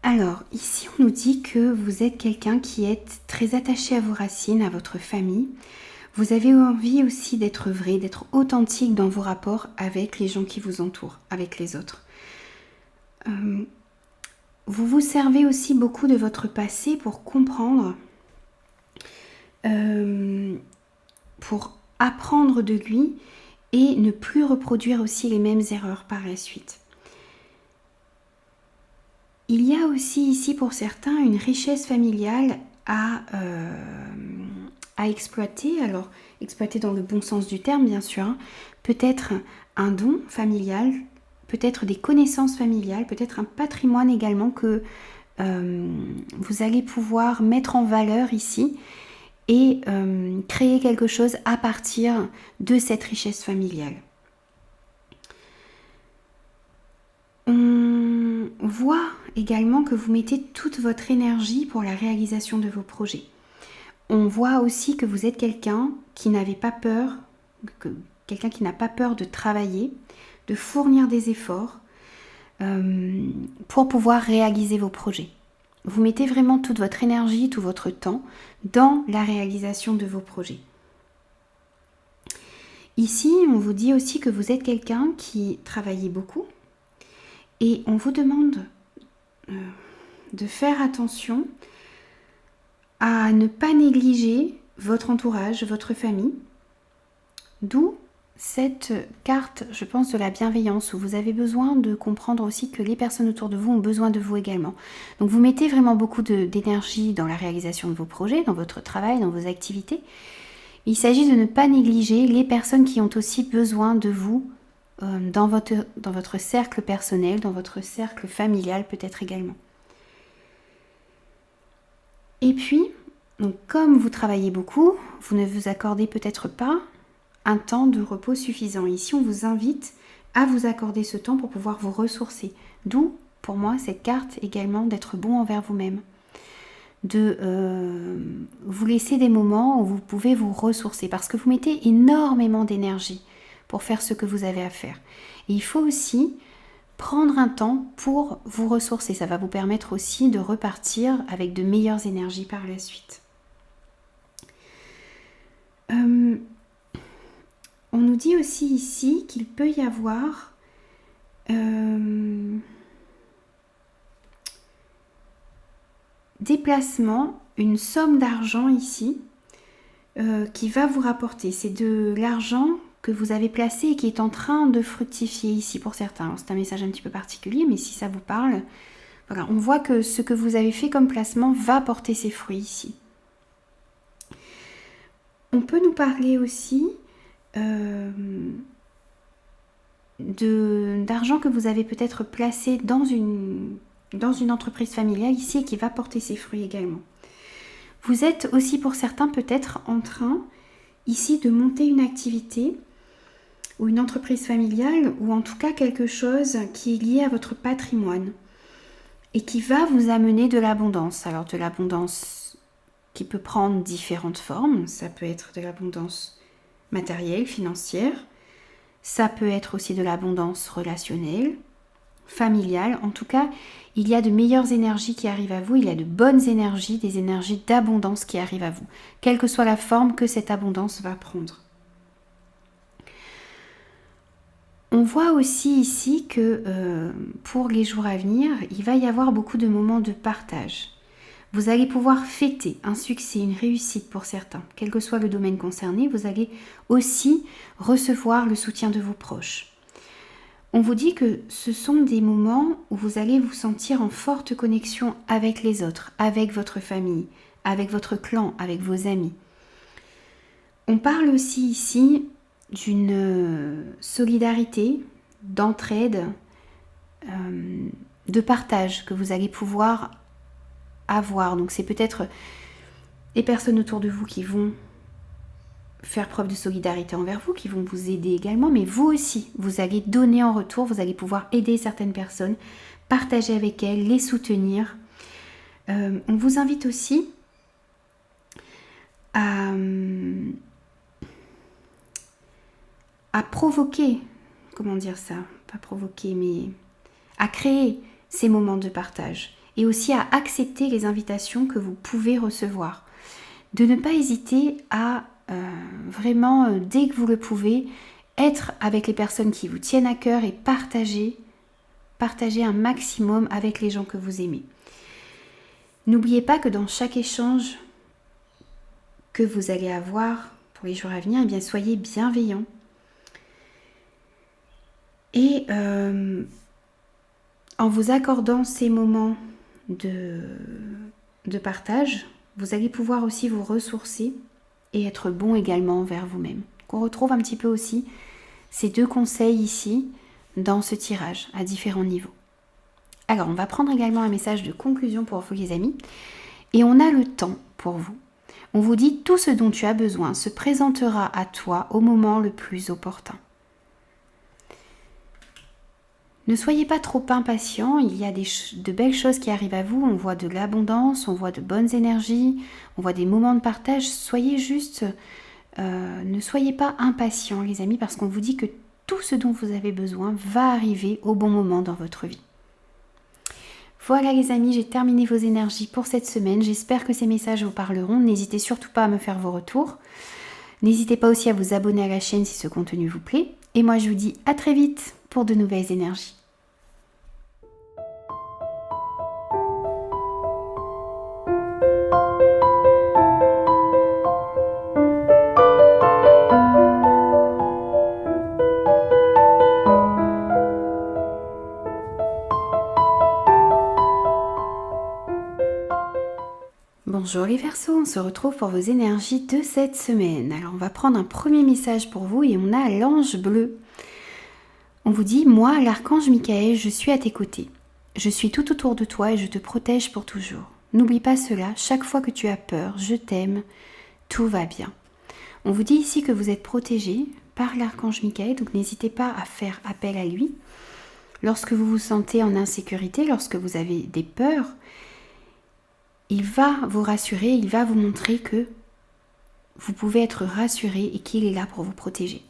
Alors, ici, on nous dit que vous êtes quelqu'un qui est très attaché à vos racines, à votre famille. Vous avez envie aussi d'être vrai, d'être authentique dans vos rapports avec les gens qui vous entourent, avec les autres. Vous vous servez aussi beaucoup de votre passé pour comprendre, pour apprendre de lui et ne plus reproduire aussi les mêmes erreurs par la suite. Il y a aussi ici pour certains une richesse familiale à exploiter, alors exploiter dans le bon sens du terme bien sûr, hein. Peut-être un don familial, peut-être des connaissances familiales, peut-être un patrimoine également que vous allez pouvoir mettre en valeur ici et créer quelque chose à partir de cette richesse familiale. On voit également que vous mettez toute votre énergie pour la réalisation de vos projets. On voit aussi que vous êtes quelqu'un qui n'avait pas peur, quelqu'un qui n'a pas peur de travailler, de fournir des efforts pour pouvoir réaliser vos projets. Vous mettez vraiment toute votre énergie, tout votre temps dans la réalisation de vos projets. Ici, on vous dit aussi que vous êtes quelqu'un qui travaillait beaucoup et on vous demande de faire attention à ne pas négliger votre entourage, votre famille, d'où cette carte, je pense, de la bienveillance, où vous avez besoin de comprendre aussi que les personnes autour de vous ont besoin de vous également. Donc vous mettez vraiment beaucoup d'énergie dans la réalisation de vos projets, dans votre travail, dans vos activités. Il s'agit de ne pas négliger les personnes qui ont aussi besoin de vous dans votre cercle personnel, dans votre cercle familial peut-être également. Et puis, donc, comme vous travaillez beaucoup, vous ne vous accordez peut-être pas un temps de repos suffisant. Ici, on vous invite à vous accorder ce temps pour pouvoir vous ressourcer. D'où, pour moi, cette carte également d'être bon envers vous-même. De vous laisser des moments où vous pouvez vous ressourcer parce que vous mettez énormément d'énergie pour faire ce que vous avez à faire. Et il faut aussi prendre un temps pour vous ressourcer. Ça va vous permettre aussi de repartir avec de meilleures énergies par la suite. On nous dit aussi ici qu'il peut y avoir des placements, une somme d'argent ici qui va vous rapporter. C'est de l'argent que vous avez placé et qui est en train de fructifier ici pour certains. Alors, c'est un message un petit peu particulier, mais si ça vous parle, voilà, on voit que ce que vous avez fait comme placement va porter ses fruits ici. On peut nous parler aussi d'argent que vous avez peut-être placé dans une entreprise familiale ici et qui va porter ses fruits également. Vous êtes aussi pour certains peut-être en train ici de monter une activité ou une entreprise familiale ou en tout cas quelque chose qui est lié à votre patrimoine et qui va vous amener de l'abondance. Alors de l'abondance qui peut prendre différentes formes, ça peut être de l'abondance matérielle, financière, ça peut être aussi de l'abondance relationnelle, familiale. En tout cas, il y a de meilleures énergies qui arrivent à vous, il y a de bonnes énergies, des énergies d'abondance qui arrivent à vous, quelle que soit la forme que cette abondance va prendre. On voit aussi ici que pour les jours à venir, il va y avoir beaucoup de moments de partage. Vous allez pouvoir fêter un succès, une réussite pour certains, quel que soit le domaine concerné. Vous allez aussi recevoir le soutien de vos proches. On vous dit que ce sont des moments où vous allez vous sentir en forte connexion avec les autres, avec votre famille, avec votre clan, avec vos amis. On parle aussi ici d'une solidarité, d'entraide, de partage que vous allez pouvoir avoir. Donc c'est peut-être les personnes autour de vous qui vont faire preuve de solidarité envers vous, qui vont vous aider également, mais vous aussi, vous allez donner en retour, vous allez pouvoir aider certaines personnes, partager avec elles, les soutenir. On vous invite aussi à provoquer, comment dire ça, pas provoquer, mais à créer ces moments de partage et aussi à accepter les invitations que vous pouvez recevoir. De ne pas hésiter à vraiment, dès que vous le pouvez, être avec les personnes qui vous tiennent à cœur et partager un maximum avec les gens que vous aimez. N'oubliez pas que dans chaque échange que vous allez avoir pour les jours à venir, eh bien, soyez bienveillants. Et en vous accordant ces moments de partage, vous allez pouvoir aussi vous ressourcer et être bon également envers vous-même. On retrouve un petit peu aussi ces deux conseils ici dans ce tirage à différents niveaux. Alors, on va prendre également un message de conclusion pour vous les amis. Et on a le temps pour vous. On vous dit tout ce dont tu as besoin se présentera à toi au moment le plus opportun. Ne soyez pas trop impatient, il y a de belles choses qui arrivent à vous, on voit de l'abondance, on voit de bonnes énergies, on voit des moments de partage. Soyez juste, ne soyez pas impatients les amis, parce qu'on vous dit que tout ce dont vous avez besoin va arriver au bon moment dans votre vie. Voilà les amis, j'ai terminé vos énergies pour cette semaine, j'espère que ces messages vous parleront, n'hésitez surtout pas à me faire vos retours. N'hésitez pas aussi à vous abonner à la chaîne si ce contenu vous plaît, et moi je vous dis à très vite pour de nouvelles énergies. Bonjour les Verseaux, on se retrouve pour vos énergies de cette semaine. Alors on va prendre un premier message pour vous et on a l'ange bleu. On vous dit, moi l'archange Michael, je suis à tes côtés. Je suis tout autour de toi et je te protège pour toujours. N'oublie pas cela, chaque fois que tu as peur, je t'aime, tout va bien. On vous dit ici que vous êtes protégé par l'archange Michael, donc n'hésitez pas à faire appel à lui. Lorsque vous vous sentez en insécurité, lorsque vous avez des peurs, il va vous rassurer, il va vous montrer que vous pouvez être rassuré et qu'il est là pour vous protéger.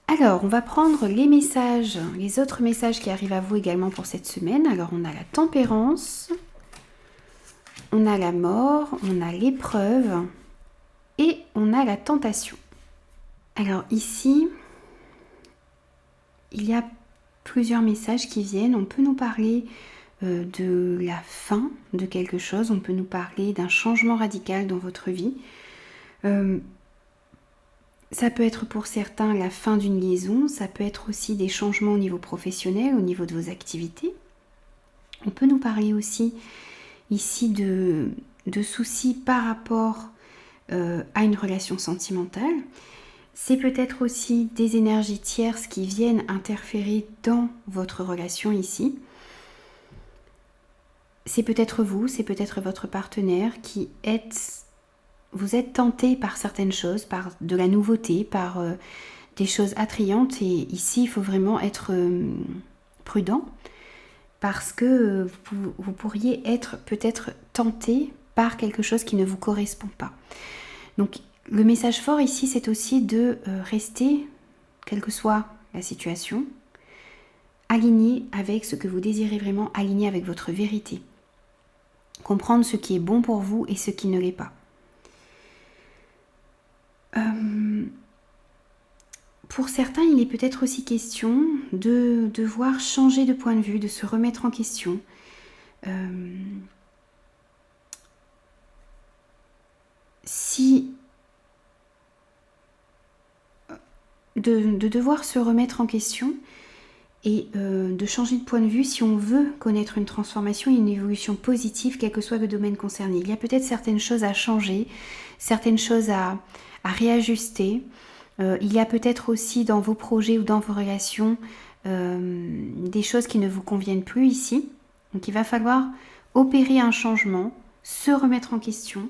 Alors, on va prendre les messages, les autres messages qui arrivent à vous également pour cette semaine. Alors, on a la tempérance, on a la mort, on a l'épreuve et on a la tentation. Alors ici, il y a plusieurs messages qui viennent. On peut nous parler de la fin de quelque chose, on peut nous parler d'un changement radical dans votre vie. Ça peut être pour certains la fin d'une liaison, ça peut être aussi des changements au niveau professionnel, au niveau de vos activités. On peut nous parler aussi ici de soucis par rapport à une relation sentimentale. C'est peut-être aussi des énergies tierces qui viennent interférer dans votre relation ici. C'est peut-être vous, c'est peut-être votre partenaire vous êtes tenté par certaines choses, par de la nouveauté, par des choses attrayantes. Et ici, il faut vraiment être prudent parce que vous pourriez être peut-être tenté par quelque chose qui ne vous correspond pas. Donc, le message fort ici, c'est aussi de rester, quelle que soit la situation, aligné avec ce que vous désirez vraiment, aligné avec votre vérité. Comprendre ce qui est bon pour vous et ce qui ne l'est pas. Pour certains, il est peut-être aussi question de devoir changer de point de vue, de se remettre en question. De devoir se remettre en question et de changer de point de vue si on veut connaître une transformation et une évolution positive, quel que soit le domaine concerné. Il y a peut-être certaines choses à changer, certaines choses à réajuster, Il y a peut-être aussi dans vos projets ou dans vos relations des choses qui ne vous conviennent plus ici. Donc il va falloir opérer un changement, se remettre en question,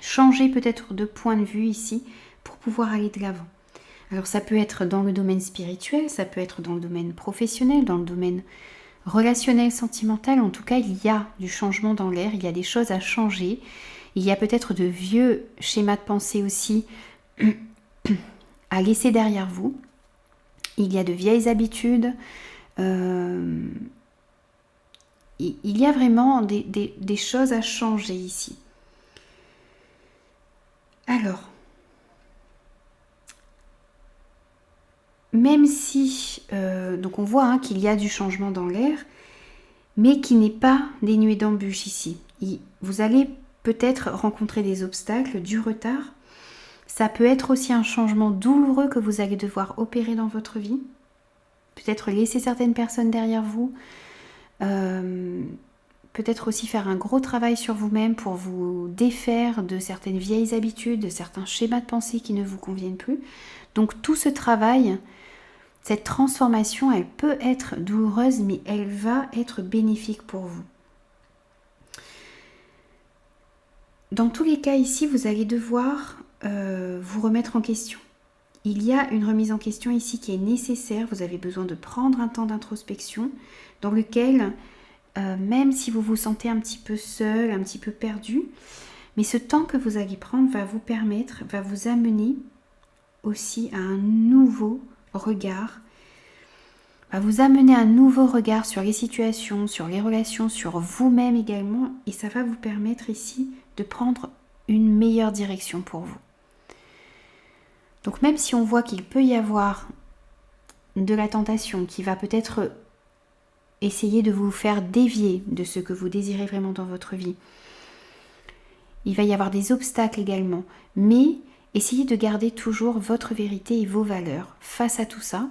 changer peut-être de point de vue ici pour pouvoir aller de l'avant. Alors ça peut être dans le domaine spirituel, ça peut être dans le domaine professionnel, dans le domaine relationnel, sentimental. En tout cas, il y a du changement dans l'air, il y a des choses à changer. Il y a peut-être de vieux schémas de pensée aussi à laisser derrière vous. Il y a de vieilles habitudes. Il y a vraiment des choses à changer ici. Alors, même si, donc on voit qu'il y a du changement dans l'air, mais qui n'est pas dénué d'embûches ici. Vous allez peut-être rencontrer des obstacles, du retard. Ça peut être aussi un changement douloureux que vous allez devoir opérer dans votre vie. Peut-être laisser certaines personnes derrière vous. Peut-être aussi faire un gros travail sur vous-même pour vous défaire de certaines vieilles habitudes, de certains schémas de pensée qui ne vous conviennent plus. Donc tout ce travail, cette transformation, elle peut être douloureuse, mais elle va être bénéfique pour vous. Dans tous les cas ici, vous allez devoir vous remettre en question. Il y a une remise en question ici qui est nécessaire. Vous avez besoin de prendre un temps d'introspection dans lequel, même si vous vous sentez un petit peu seul, un petit peu perdu, mais ce temps que vous allez prendre va vous permettre, va vous amener aussi à un nouveau regard, va vous amener un nouveau regard sur les situations, sur les relations, sur vous-même également, et ça va vous permettre ici de prendre une meilleure direction pour vous. Donc même si on voit qu'il peut y avoir de la tentation qui va peut-être essayer de vous faire dévier de ce que vous désirez vraiment dans votre vie, il va y avoir des obstacles également, mais essayez de garder toujours votre vérité et vos valeurs face à tout ça,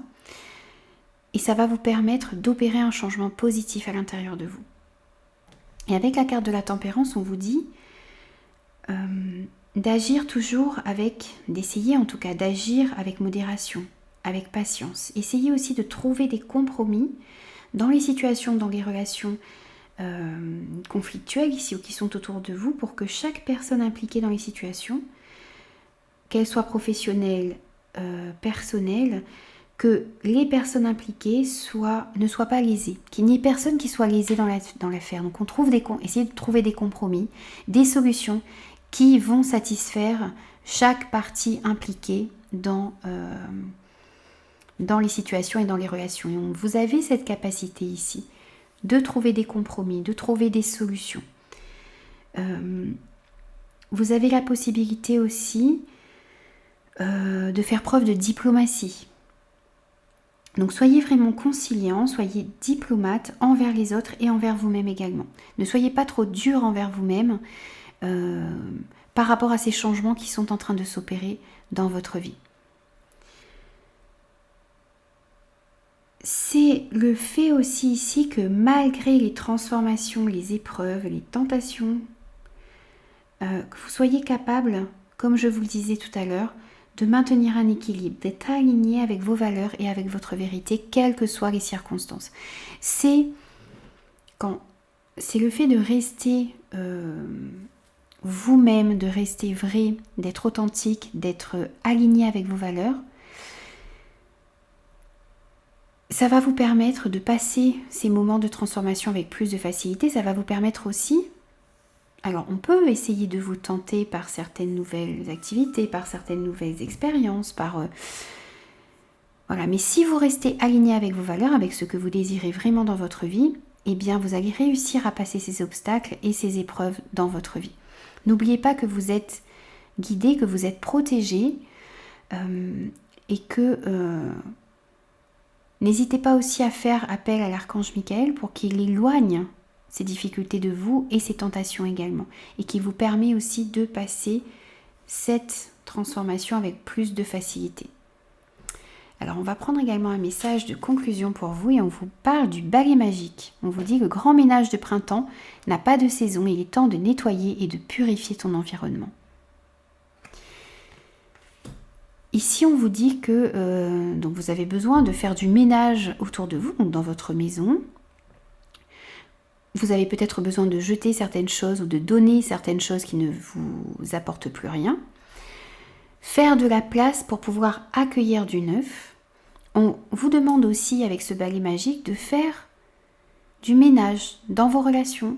et ça va vous permettre d'opérer un changement positif à l'intérieur de vous. Et avec la carte de la tempérance, on vous dit d'agir toujours d'essayer en tout cas d'agir avec modération, avec patience. Essayez aussi de trouver des compromis dans les situations, dans les relations conflictuelles ici ou qui sont autour de vous pour que chaque personne impliquée dans les situations, qu'elle soit professionnelle, personnelle, que les personnes impliquées ne soient pas lésées, qu'il n'y ait personne qui soit lésé dans l'affaire. Donc essayez de trouver des compromis, des solutions qui vont satisfaire chaque partie impliquée dans les situations et dans les relations. Et vous avez cette capacité ici de trouver des compromis, de trouver des solutions. Vous avez la possibilité aussi de faire preuve de diplomatie. Donc soyez vraiment conciliant, soyez diplomate envers les autres et envers vous-même également. Ne soyez pas trop dur envers vous-même par rapport à ces changements qui sont en train de s'opérer dans votre vie. C'est le fait aussi ici que malgré les transformations, les épreuves, les tentations, que vous soyez capable, comme je vous le disais tout à l'heure, de maintenir un équilibre, d'être aligné avec vos valeurs et avec votre vérité, quelles que soient les circonstances. C'est le fait de rester vous-même, de rester vrai, d'être authentique, d'être aligné avec vos valeurs. Ça va vous permettre de passer ces moments de transformation avec plus de facilité. Ça va vous permettre aussi... Alors, on peut essayer de vous tenter par certaines nouvelles activités, par certaines nouvelles expériences, Voilà, mais si vous restez aligné avec vos valeurs, avec ce que vous désirez vraiment dans votre vie, eh bien, vous allez réussir à passer ces obstacles et ces épreuves dans votre vie. N'oubliez pas que vous êtes guidé, que vous êtes protégé et que... N'hésitez pas aussi à faire appel à l'archange Michael pour qu'il éloigne ces difficultés de vous et ces tentations également. Et qui vous permet aussi de passer cette transformation avec plus de facilité. Alors on va prendre également un message de conclusion pour vous et on vous parle du balai magique. On vous dit que le grand ménage de printemps n'a pas de saison, il est temps de nettoyer et de purifier ton environnement. Ici, on vous dit que donc vous avez besoin de faire du ménage autour de vous, donc dans votre maison. Vous avez peut-être besoin de jeter certaines choses ou de donner certaines choses qui ne vous apportent plus rien. Faire de la place pour pouvoir accueillir du neuf. On vous demande aussi, avec ce balai magique, de faire du ménage dans vos relations,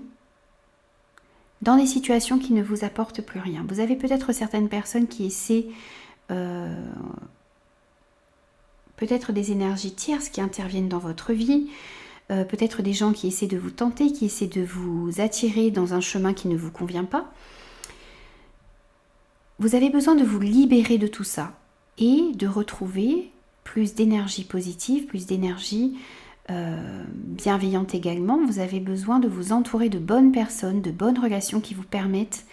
dans des situations qui ne vous apportent plus rien. Vous avez peut-être certaines personnes qui essaient peut-être des énergies tierces qui interviennent dans votre vie, peut-être des gens qui essaient de vous tenter, qui essaient de vous attirer dans un chemin qui ne vous convient pas. Vous avez besoin de vous libérer de tout ça et de retrouver plus d'énergie positive, plus d'énergie bienveillante également. Vous avez besoin de vous entourer de bonnes personnes, de bonnes relations qui vous permettent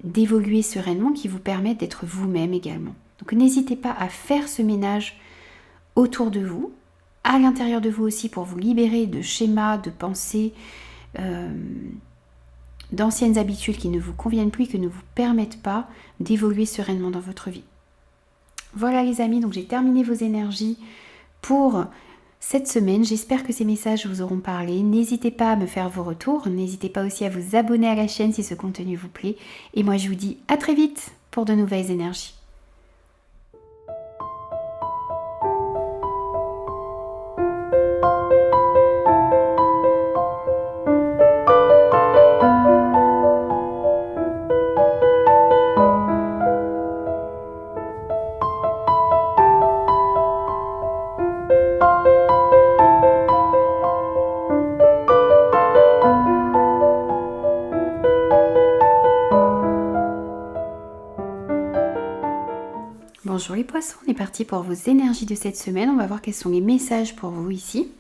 d'évoluer sereinement, qui vous permettent d'être vous-même également. Donc n'hésitez pas à faire ce ménage autour de vous, à l'intérieur de vous aussi, pour vous libérer de schémas, de pensées, d'anciennes habitudes qui ne vous conviennent plus, qui ne vous permettent pas d'évoluer sereinement dans votre vie. Voilà les amis, donc j'ai terminé vos énergies pour cette semaine. J'espère que ces messages vous auront parlé. N'hésitez pas à me faire vos retours. N'hésitez pas aussi à vous abonner à la chaîne si ce contenu vous plaît. Et moi je vous dis à très vite pour de nouvelles énergies. Bonjour les poissons, on est parti pour vos énergies de cette semaine. On va voir quels sont les messages pour vous ici.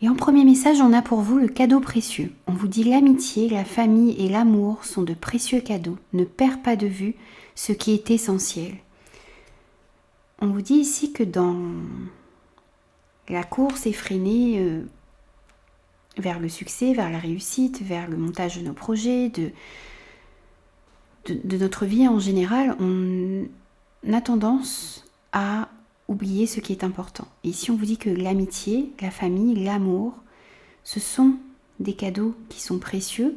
Et en premier message, on a pour vous le cadeau précieux. On vous dit l'amitié, la famille et l'amour sont de précieux cadeaux. Ne perds pas de vue ce qui est essentiel. On vous dit ici que dans la course effrénée vers le succès, vers la réussite, vers le montage de nos projets, de notre vie en général, on a tendance à oublier ce qui est important. Et ici, on vous dit que l'amitié, la famille, l'amour, ce sont des cadeaux qui sont précieux.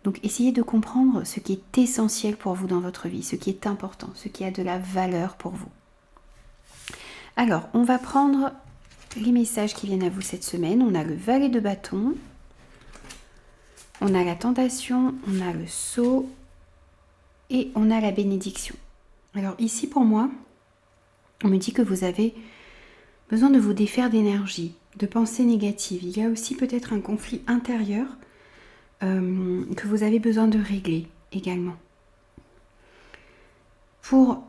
Donc, essayez de comprendre ce qui est essentiel pour vous dans votre vie, ce qui est important, ce qui a de la valeur pour vous. Alors, on va prendre les messages qui viennent à vous cette semaine. On a le valet de bâton, on a la tentation, on a le sceau et on a la bénédiction. Alors ici pour moi, on me dit que vous avez besoin de vous défaire d'énergie, de pensées négatives. Il y a aussi peut-être un conflit intérieur que vous avez besoin de régler également. Pour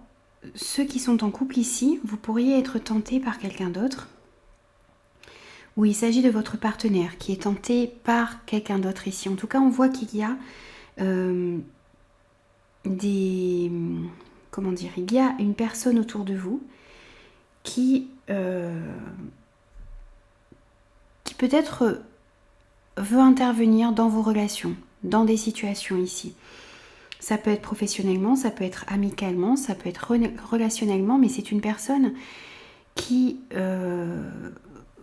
ceux qui sont en couple ici, vous pourriez être tenté par quelqu'un d'autre, ou il s'agit de votre partenaire qui est tenté par quelqu'un d'autre ici. En tout cas, on voit qu'il y a il y a une personne autour de vous qui peut-être veut intervenir dans vos relations, dans des situations ici. Ça peut être professionnellement, ça peut être amicalement, ça peut être relationnellement, mais c'est une personne qui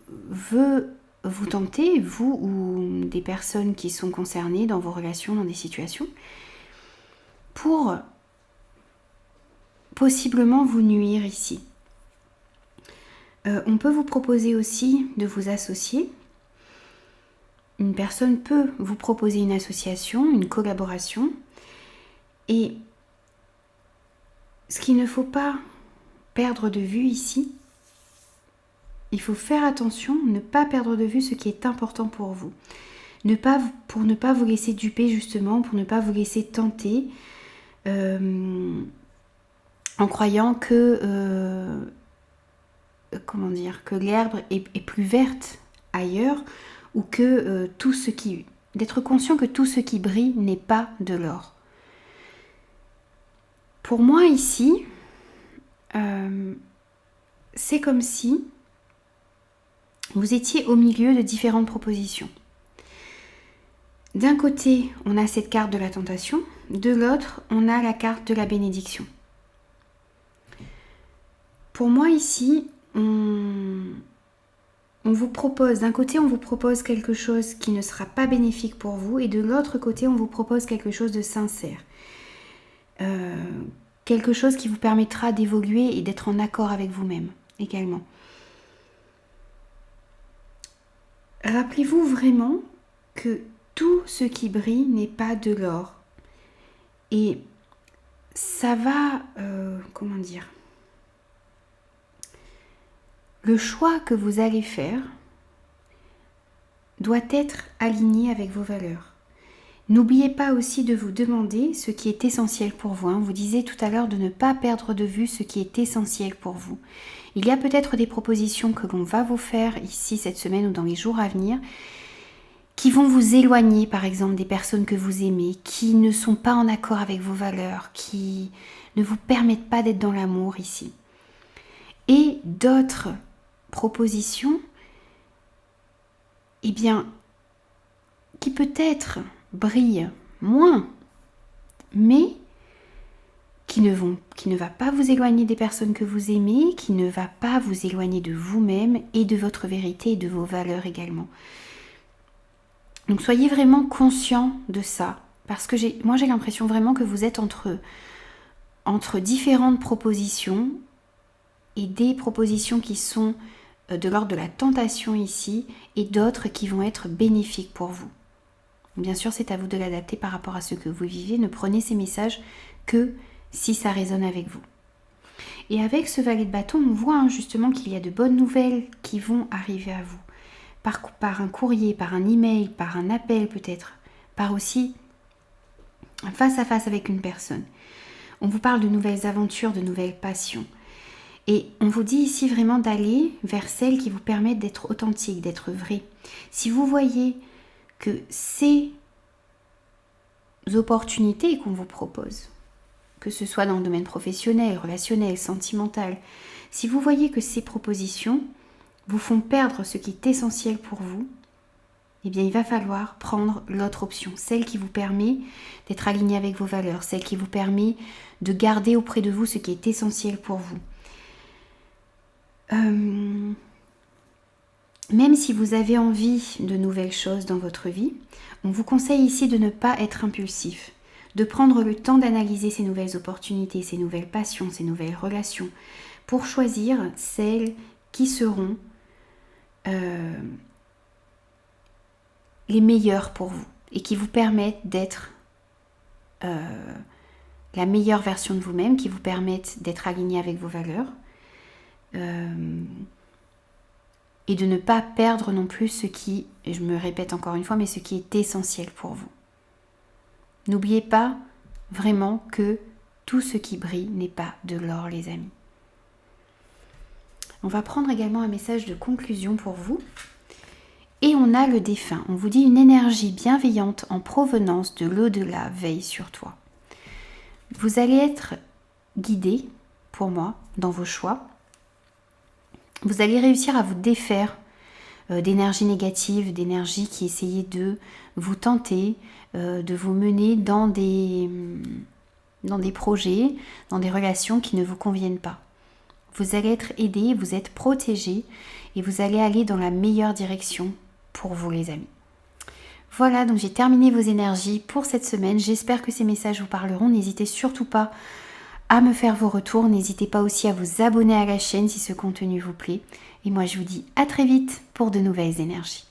veut vous tenter, vous ou des personnes qui sont concernées dans vos relations, dans des situations, pour possiblement vous nuire ici. On peut vous proposer aussi de vous associer. Une personne peut vous proposer une association, une collaboration. Et ce qu'il ne faut pas perdre de vue ici, il faut faire attention, ne pas perdre de vue ce qui est important pour vous. Pour ne pas vous laisser duper justement, pour ne pas vous laisser tenter en croyant que l'herbe est plus verte ailleurs, ou que d'être conscient que tout ce qui brille n'est pas de l'or. Pour moi ici, c'est comme si vous étiez au milieu de différentes propositions. D'un côté, on a cette carte de la tentation, de l'autre, on a la carte de la bénédiction. pour moi ici, on vous propose, d'un côté on vous propose quelque chose qui ne sera pas bénéfique pour vous et de l'autre côté on vous propose quelque chose de sincère. Quelque chose qui vous permettra d'évoluer et d'être en accord avec vous-même également. Rappelez-vous vraiment que tout ce qui brille n'est pas de l'or. Et ça va, comment dire, le choix que vous allez faire doit être aligné avec vos valeurs. N'oubliez pas aussi de vous demander ce qui est essentiel pour vous. Vous disiez tout à l'heure de ne pas perdre de vue ce qui est essentiel pour vous. Il y a peut-être des propositions que l'on va vous faire ici cette semaine ou dans les jours à venir qui vont vous éloigner par exemple des personnes que vous aimez, qui ne sont pas en accord avec vos valeurs, qui ne vous permettent pas d'être dans l'amour ici. Et d'autres propositions, eh bien, qui peut-être brillent moins, mais qui ne va pas vous éloigner des personnes que vous aimez, qui ne va pas vous éloigner de vous-même et de votre vérité et de vos valeurs également. Donc soyez vraiment conscient de ça, parce que moi j'ai l'impression vraiment que vous êtes entre différentes propositions et des propositions qui sont de l'ordre de la tentation ici et d'autres qui vont être bénéfiques pour vous. Bien sûr, c'est à vous de l'adapter par rapport à ce que vous vivez. Ne prenez ces messages que si ça résonne avec vous. Et avec ce valet de bâton, on voit justement qu'il y a de bonnes nouvelles qui vont arriver à vous. Par un courrier, par un email, par un appel peut-être, par aussi un face à face avec une personne. On vous parle de nouvelles aventures, de nouvelles passions. Et on vous dit ici vraiment d'aller vers celles qui vous permettent d'être authentique, d'être vrai. Si vous voyez que ces opportunités qu'on vous propose, que ce soit dans le domaine professionnel, relationnel, sentimental, si vous voyez que ces propositions vous font perdre ce qui est essentiel pour vous, eh bien il va falloir prendre l'autre option, celle qui vous permet d'être aligné avec vos valeurs, celle qui vous permet de garder auprès de vous ce qui est essentiel pour vous. Même si vous avez envie de nouvelles choses dans votre vie, on vous conseille ici de ne pas être impulsif, de prendre le temps d'analyser ces nouvelles opportunités, ces nouvelles passions, ces nouvelles relations, pour choisir celles qui seront les meilleures pour vous et qui vous permettent d'être la meilleure version de vous-même, qui vous permettent d'être aligné avec vos valeurs. Et de ne pas perdre non plus ce qui, et je me répète encore une fois, mais ce qui est essentiel pour vous. N'oubliez pas vraiment que tout ce qui brille n'est pas de l'or, les amis. On va prendre également un message de conclusion pour vous. Et on a le défunt. On vous dit une énergie bienveillante en provenance de l'au-delà veille sur toi. Vous allez être guidé, pour moi, dans vos choix. Vous allez réussir à vous défaire d'énergie négative, d'énergie qui essayait de vous tenter, de vous mener dans des projets, dans des relations qui ne vous conviennent pas. Vous allez être aidé, vous êtes protégé et vous allez aller dans la meilleure direction pour vous, les amis. Voilà, donc j'ai terminé vos énergies pour cette semaine. J'espère que ces messages vous parleront. N'hésitez surtout pas à me faire vos retours. N'hésitez pas aussi à vous abonner à la chaîne si ce contenu vous plaît. Et moi, je vous dis à très vite pour de nouvelles énergies.